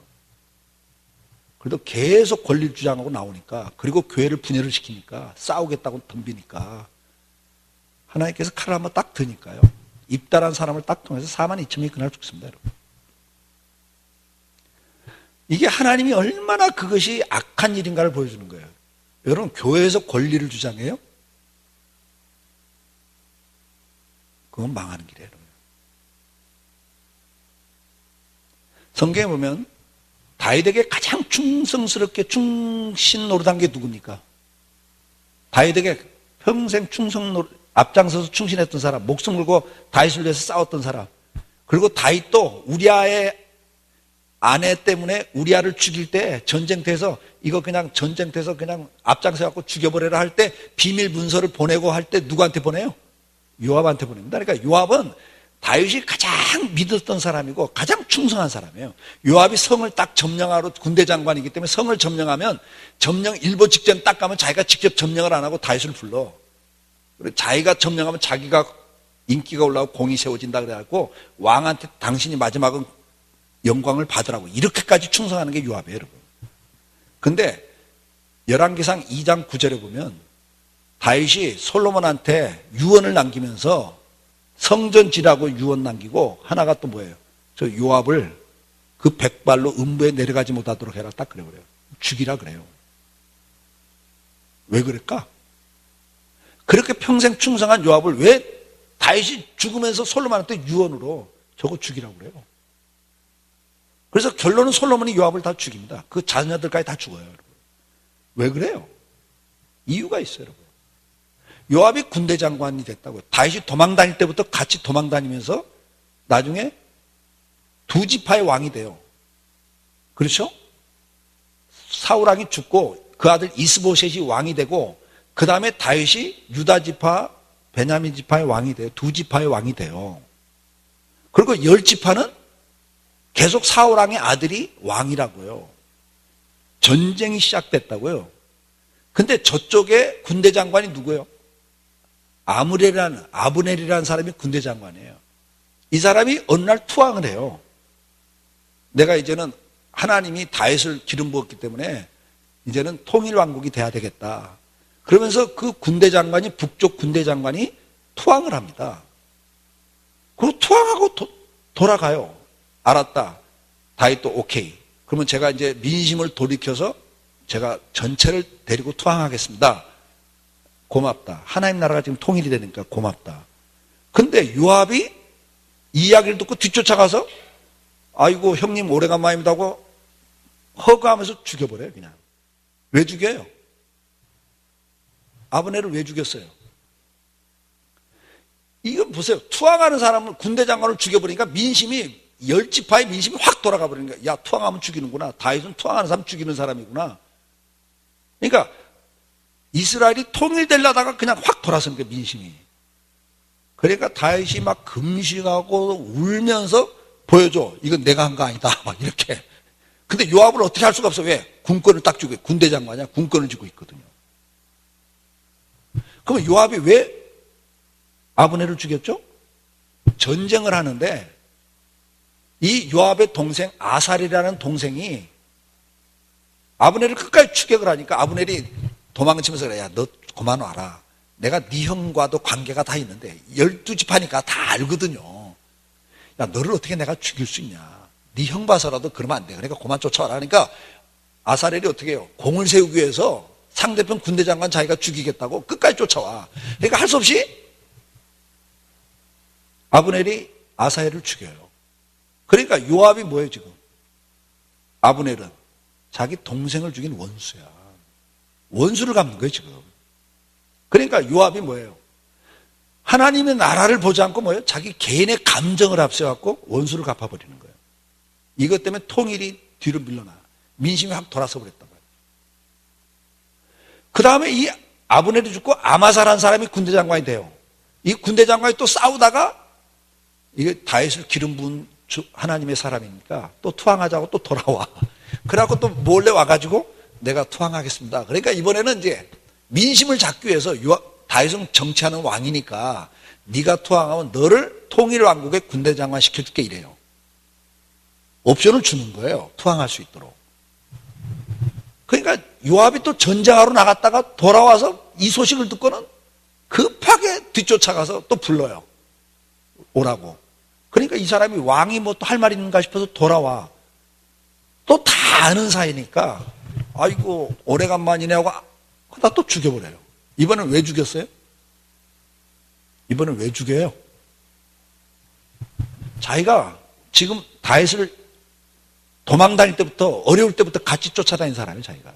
그래도 계속 권리를 주장하고 나오니까, 그리고 교회를 분열을 시키니까, 싸우겠다고 덤비니까 하나님께서 칼을 한번 딱 드니까요, 입다란 사람을 딱 통해서 42,000명이 그날 죽습니다 여러분. 이게 하나님이 얼마나 그것이 악한 일인가를 보여주는 거예요. 여러분 교회에서 권리를 주장해요? 그건 망하는 길이에요. 성경에 보면 다윗에게 가장 충성스럽게 충신 노릇한 게 누굽니까? 다윗에게 평생 앞장서서 충신했던 사람, 목숨 걸고 다윗을 위해서 싸웠던 사람. 그리고 다윗도 우리아의 아내 때문에 우리아를 죽일 때 전쟁터에서 이거 그냥 전쟁터에서 그냥 앞장서 갖고 죽여버려라 할 때 비밀 문서를 보내고 할 때 누구한테 보내요? 요압한테 보냅니다. 그러니까 요압은 다윗이 가장 믿었던 사람이고 가장 충성한 사람이에요. 요압이 성을 딱 점령하러 군대 장관이기 때문에 성을 점령하면 점령 일보 직전 딱 가면 자기가 직접 점령을 안 하고 다윗을 불러. 그리고 자기가 점령하면 자기가 인기가 올라오고 공이 세워진다 그래갖고 왕한테 당신이 마지막은 영광을 받으라고 이렇게까지 충성하는 게 요압이에요, 여러분. 근데 열왕기상 2장 9절에 보면 다윗이 솔로몬한테 유언을 남기면서 성전지라고 유언 남기고 하나가 또 뭐예요? 저 요압을 그 백발로 음부에 내려가지 못하도록 해라 딱 그래요. 죽이라 그래요. 왜 그럴까? 그렇게 평생 충성한 요압을 왜 다윗이 죽으면서 솔로몬한테 유언으로 저거 죽이라고 그래요? 그래서 결론은 솔로몬이 요압을 다 죽입니다. 그 자녀들까지 다 죽어요, 여러분. 왜 그래요? 이유가 있어요, 여러분. 요압이 군대 장관이 됐다고요. 다윗이 도망 다닐 때부터 같이 도망 다니면서 나중에 두 지파의 왕이 돼요. 그렇죠? 사울 왕이 죽고 그 아들 이스보셋이 왕이 되고 그 다음에 다윗이 유다 지파, 베냐민 지파의 왕이 돼요. 두 지파의 왕이 돼요. 그리고 열 지파는 계속 사울 왕의 아들이 왕이라고요. 전쟁이 시작됐다고요. 근데 저쪽에 군대 장관이 누구예요? 아브넬이라는 사람이 군대 장관이에요. 이 사람이 어느 날 투항을 해요. 내가 이제는 하나님이 다윗을 기름 부었기 때문에 이제는 통일 왕국이 돼야 되겠다. 그러면서 그 군대 장관이 북쪽 군대 장관이 투항을 합니다. 그리고 투항하고 돌아가요. 알았다. 다윗도 오케이. 그러면 제가 이제 민심을 돌이켜서 제가 전체를 데리고 투항하겠습니다. 고맙다. 하나님 나라가 지금 통일이 되니까 고맙다. 근데 요압이 이 이야기를 듣고 뒤쫓아가서 아이고 형님 오래간만입니다 하고 허구하면서 죽여버려요, 그냥. 왜 죽여요? 아브넬을 왜 죽였어요? 이건 보세요. 투항하는 사람을 군대 장관을 죽여버리니까 민심이 열 지파의 민심이 확 돌아가 버리니까 야 투항하면 죽이는구나. 다윗은 투항하는 사람 죽이는 사람이구나. 그러니까 이스라엘이 통일되려다가 그냥 확 돌아서는 거예요, 민심이. 그러니까 다윗이 막 금식하고 울면서 보여줘. 이건 내가 한 거 아니다. 막 이렇게. 근데 요압을 어떻게 할 수가 없어. 왜? 군권을 딱 쥐고 군대 장관이야. 군권을 쥐고 있거든요. 그럼 요압이 왜 아브넬을 죽였죠? 전쟁을 하는데 이 요압의 동생 아살이라는 동생이 아브넬을 끝까지 추격을 하니까 아브넬이 도망치면서 그래. 야, 너 그만 와라. 내가 네 형과도 관계가 다 있는데 12지파니까 다 알거든요. 야, 너를 어떻게 내가 죽일 수 있냐. 네 형 봐서라도 그러면 안 돼. 그러니까 그만 쫓아와라. 그러니까 아사렐이 어떻게 해요? 공을 세우기 위해서 상대편 군대 장관 자기가 죽이겠다고 끝까지 쫓아와. 그러니까 할 수 없이 아브넬이 아사헬을 죽여요. 그러니까 요압이 뭐예요 지금? 아브넬은 자기 동생을 죽인 원수야. 원수를 갚는 거예요 지금. 그러니까 요압이 뭐예요? 하나님의 나라를 보지 않고 뭐예요? 자기 개인의 감정을 앞세워갖고 원수를 갚아버리는 거예요. 이것 때문에 통일이 뒤로 밀려나. 민심이 확 돌아서 버렸단 말이에요. 그 다음에 이 아브넬이 죽고 아마사라는 사람이 군대 장관이 돼요. 이 군대 장관이 또 싸우다가 이게 다윗을 기름 부은 하나님의 사람이니까 또 투항하자고 또 돌아와. 그래갖고 또 몰래 와가지고 내가 투항하겠습니다. 그러니까 이번에는 이제 민심을 잡기 위해서 다윗은 정치하는 왕이니까 네가 투항하면 너를 통일 왕국의 군대 장관 시켜줄게 이래요. 옵션을 주는 거예요. 투항할 수 있도록. 그러니까 요압이 또 전쟁하러 나갔다가 돌아와서 이 소식을 듣고는 급하게 뒤쫓아가서 또 불러요. 오라고. 그러니까 이 사람이 왕이 뭐 또 할 말 있는가 싶어서 돌아와. 또 다 아는 사이니까 아이고 오래간만이네 하고 나 또 죽여버려요. 이번엔 왜 죽였어요? 이번엔 왜 죽여요? 자기가 지금 다윗을 도망 다닐 때부터 어려울 때부터 같이 쫓아다닌 사람이에요 자기가.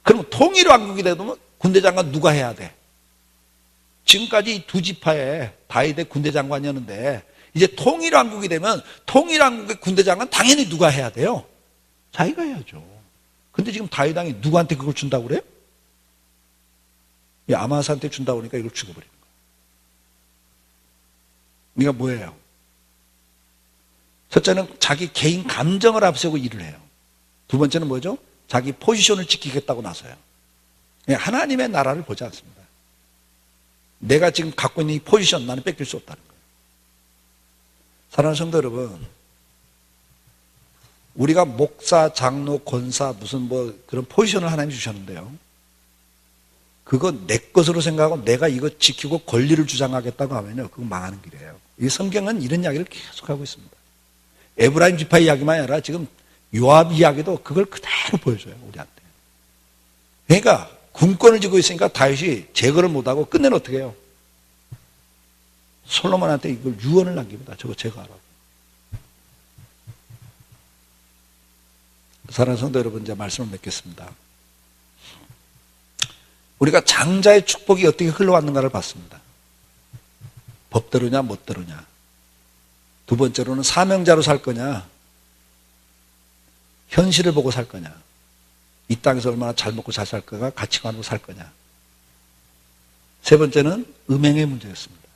그럼 통일 왕국이 되면 군대 장관 누가 해야 돼? 지금까지 이 두 지파에 다윗의 군대 장관이었는데 이제 통일왕국이 되면 통일왕국의 군대 장관 당연히 누가 해야 돼요? 자기가 해야죠. 근데 지금 다윗 왕이 누구한테 그걸 준다고 그래요? 이 아마스한테 준다고 그러니까 이걸 죽여버리는 거예요. 그러니까 뭐예요? 첫째는 자기 개인 감정을 앞세우고 일을 해요. 두 번째는 뭐죠? 자기 포지션을 지키겠다고 나서요. 하나님의 나라를 보지 않습니다. 내가 지금 갖고 있는 이 포지션 나는 뺏길 수 없다는 거예요. 사랑하는 성도 여러분, 우리가 목사, 장로, 권사 무슨 뭐 그런 포지션을 하나님 주셨는데요. 그거 내 것으로 생각하고 내가 이거 지키고 권리를 주장하겠다고 하면요, 그거 망하는 길이에요. 이 성경은 이런 이야기를 계속하고 있습니다. 에브라임 지파 이야기만 아니라 지금 요압 이야기도 그걸 그대로 보여줘요, 우리한테. 그러니까 군권을 쥐고 있으니까 다윗이 제거를 못하고 끝내는 어떻게 해요? 솔로몬한테 이걸 유언을 남깁니다. 저거 제거하라고. 사랑하는 성도 여러분, 이제 말씀을 맺겠습니다. 우리가 장자의 축복이 어떻게 흘러왔는가를 봤습니다. 법대로냐 못대로냐. 두 번째로는 사명자로 살 거냐, 현실을 보고 살 거냐, 이 땅에서 얼마나 잘 먹고 잘 살 거가 가치관으로 살 거냐. 세 번째는 음행의 문제였습니다.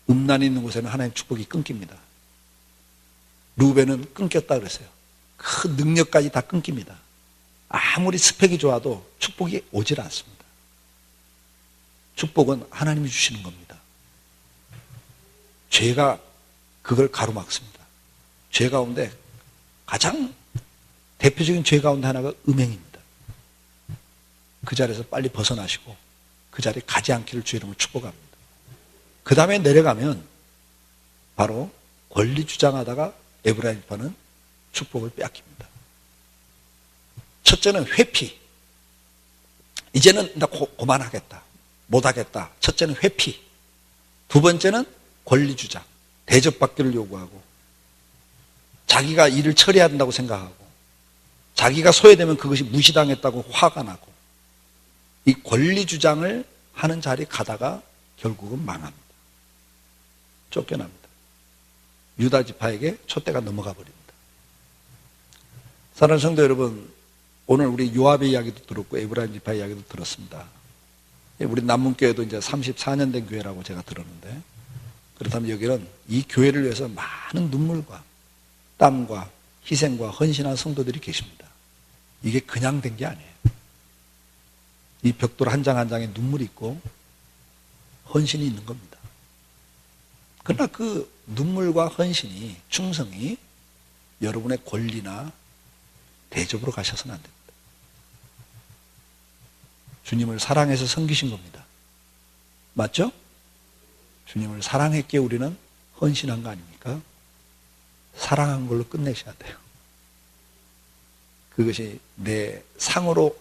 음란이 있는 곳에는 하나님 축복이 끊깁니다. 루벤은 끊겼다 그랬어요. 그 능력까지 다 끊깁니다. 아무리 스펙이 좋아도 축복이 오질 않습니다. 축복은 하나님이 주시는 겁니다. 죄가 그걸 가로막습니다. 죄 가운데 가장 대표적인 죄 가운데 하나가 음행입니다. 그 자리에서 빨리 벗어나시고 그 자리에 가지 않기를 주의 이름으로 축복합니다. 그 다음에 내려가면 바로 권리 주장하다가 에브라임 지파는 축복을 빼앗깁니다. 첫째는 회피. 이제는 나 그만하겠다. 못하겠다. 첫째는 회피. 두 번째는 권리 주장. 대접받기를 요구하고 자기가 일을 처리해야 된다고 생각하고 자기가 소외되면 그것이 무시당했다고 화가 나고 이 권리 주장을 하는 자리에 가다가 결국은 망합니다. 쫓겨납니다. 유다 지파에게 촛대가 넘어가 버립니다. 사랑하는 성도 여러분, 오늘 우리 요압의 이야기도 들었고 에브라임 지파의 이야기도 들었습니다. 우리 남문교회도 이제 34년 된 교회라고 제가 들었는데, 그렇다면 여기는 이 교회를 위해서 많은 눈물과 땀과 희생과 헌신한 성도들이 계십니다. 이게 그냥 된 게 아니에요. 이 벽돌 한 장 한 장에 눈물이 있고 헌신이 있는 겁니다. 그러나 그 눈물과 헌신이, 충성이 여러분의 권리나 대접으로 가셔서는 안 됩니다. 주님을 사랑해서 섬기신 겁니다. 맞죠? 주님을 사랑했기에 우리는 헌신한 거 아닙니까? 사랑한 걸로 끝내셔야 돼요. 그것이 내 상으로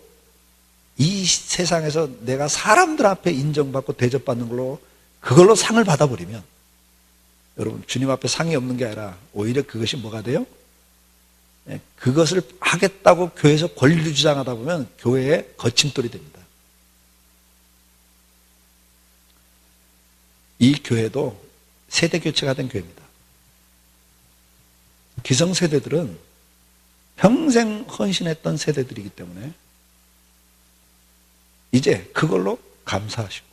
이 세상에서 내가 사람들 앞에 인정받고 대접받는 걸로 그걸로 상을 받아버리면 여러분 주님 앞에 상이 없는 게 아니라 오히려 그것이 뭐가 돼요? 그것을 하겠다고 교회에서 권리를 주장하다 보면 교회의 거침돌이 됩니다. 이 교회도 세대 교체가 된 교회입니다. 기성세대들은 평생 헌신했던 세대들이기 때문에 이제 그걸로 감사하시고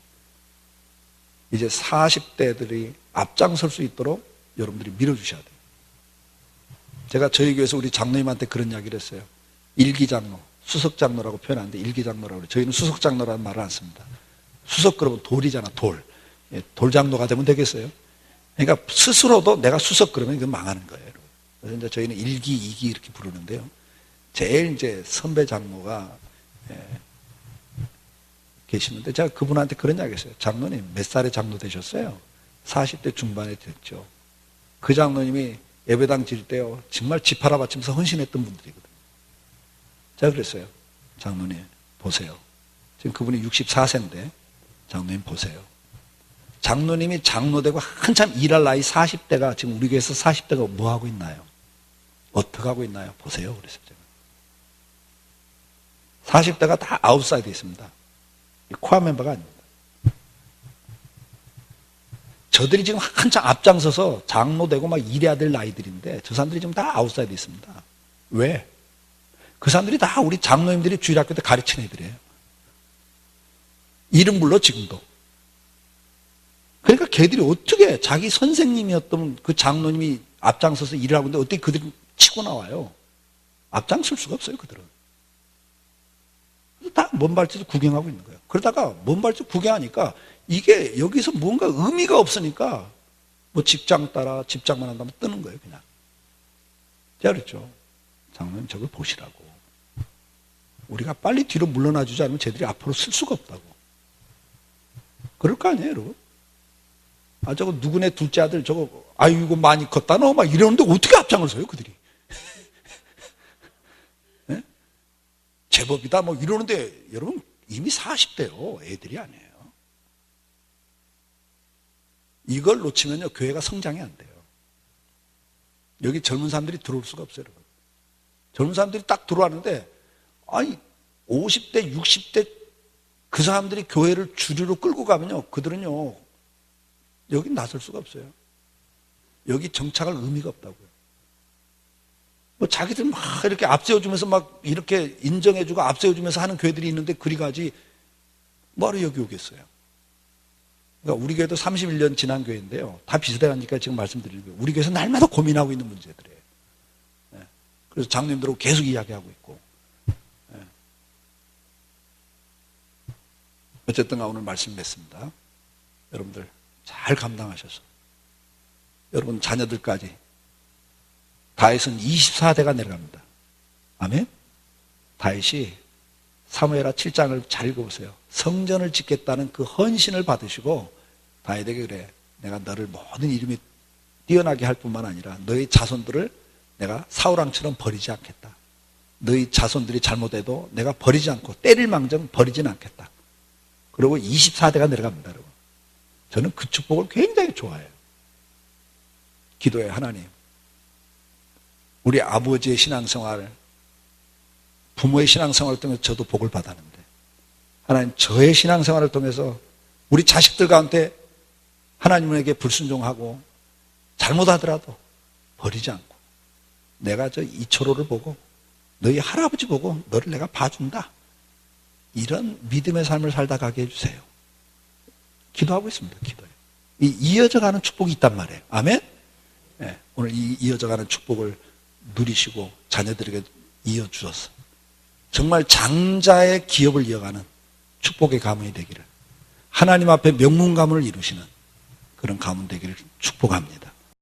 이제 40대들이 앞장설 수 있도록 여러분들이 밀어주셔야 돼요. 제가 저희 교회에서 우리 장로님한테 그런 이야기를 했어요. 일기장로, 수석장로라고 표현하는데 일기장로라고 그래요. 저희는 수석장로라는 말을 안 씁니다. 수석 그러면 돌이잖아, 돌. 돌장로가 되면 되겠어요? 그러니까 스스로도 내가 수석 그러면 이건 망하는 거예요. 그래서 이제 저희는 1기, 2기 이렇게 부르는데요. 제일 이제 선배 장로가 계시는데 제가 그분한테 그런 이야기 했어요. 장로님 몇 살에 장로 되셨어요? 40대 중반에 됐죠. 그 장로님이 예배당 질 때요 정말 집 하나 바치면서 헌신했던 분들이거든요. 제가 그랬어요. 장로님 보세요. 지금 그분이 64세인데 장로님 보세요. 장로님이 장로되고 한참 일할 나이 40대가 지금 우리 교회에서 40대가 뭐 하고 있나요? 어떻게 하고 있나요? 보세요. 그랬어요. 제가. 40대가 다 아웃사이드에 있습니다. 코어 멤버가 아닙니다. 저들이 지금 한창 앞장서서 장로 되고 막 일해야 될 나이들인데 저 사람들이 지금 다 아웃사이드에 있습니다. 왜? 그 사람들이 다 우리 장로님들이 주일학교 때 가르친 애들이에요. 이름 불러 지금도. 그러니까 걔들이 어떻게 자기 선생님이었던 그 장로님이 앞장서서 일을 하고 있는데 어떻게 그들이 치고 나와요? 앞장설 수가 없어요, 그들은. 다 먼발치도 구경하고 있는 거예요. 그러다가 먼발치 구경하니까 이게 여기서 뭔가 의미가 없으니까 뭐 직장 따라 집장만 한다면 뜨는 거예요, 그냥. 제가 그랬죠. 장로님 저걸 보시라고. 우리가 빨리 뒤로 물러나 주지 않으면 쟤들이 앞으로 쓸 수가 없다고. 그럴 거 아니에요, 여러분? 아, 저거 누구네 둘째 아들 저거, 아이고, 많이 컸다, 너? 막 이러는데 어떻게 앞장을 서요, 그들이? 네? 제법이다, 뭐 이러는데, 여러분, 이미 40대요. 애들이 아니에요. 이걸 놓치면요, 교회가 성장이 안 돼요. 여기 젊은 사람들이 들어올 수가 없어요, 여러분. 젊은 사람들이 딱 들어왔는데, 아니, 50대, 60대 그 사람들이 교회를 주류로 끌고 가면요, 그들은요, 여기 나설 수가 없어요. 여기 정착할 의미가 없다고요. 뭐 자기들 막 이렇게 앞세워주면서 막 이렇게 인정해주고 앞세워주면서 하는 교회들이 있는데 그리 가지 뭐하러 여기 오겠어요. 그러니까 우리 교회도 31년 지난 교회인데요. 다 비슷해가니까 지금 말씀드리는 거예요. 우리 교회에서 날마다 고민하고 있는 문제들이에요. 그래서 장로님들하고 계속 이야기하고 있고. 어쨌든 오늘 말씀 맺습니다. 여러분들 잘 감당하셔서 여러분 자녀들까지 다윗은 24대가 내려갑니다. 아멘? 다윗이 사무엘하 7장을 잘 읽어보세요. 성전을 짓겠다는 그 헌신을 받으시고 다윗에게 그래, 내가 너를 모든 이름이 뛰어나게 할 뿐만 아니라 너의 자손들을 내가 사울왕처럼 버리지 않겠다. 너희 자손들이 잘못해도 내가 버리지 않고 때릴 망정 버리지는 않겠다. 그리고 24대가 내려갑니다, 여러분. 저는 그 축복을 굉장히 좋아해요. 기도해, 하나님. 우리 아버지의 신앙생활, 부모의 신앙생활을 통해서 저도 복을 받았는데, 하나님, 저의 신앙생활을 통해서 우리 자식들 가운데 하나님에게 불순종하고 잘못하더라도 버리지 않고 내가 저 이철호를 보고 너희 할아버지 보고 너를 내가 봐준다. 이런 믿음의 삶을 살다 가게 해주세요. 기도하고 있습니다. 기도해요. 이어져가는 축복이 있단 말이에요. 아멘? 네, 오늘 이 이어져가는 축복을 누리시고 자녀들에게 이어주셔서 정말 장자의 기업을 이어가는 축복의 가문이 되기를, 하나님 앞에 명문 가문을 이루시는 그런 가문 되기를 축복합니다.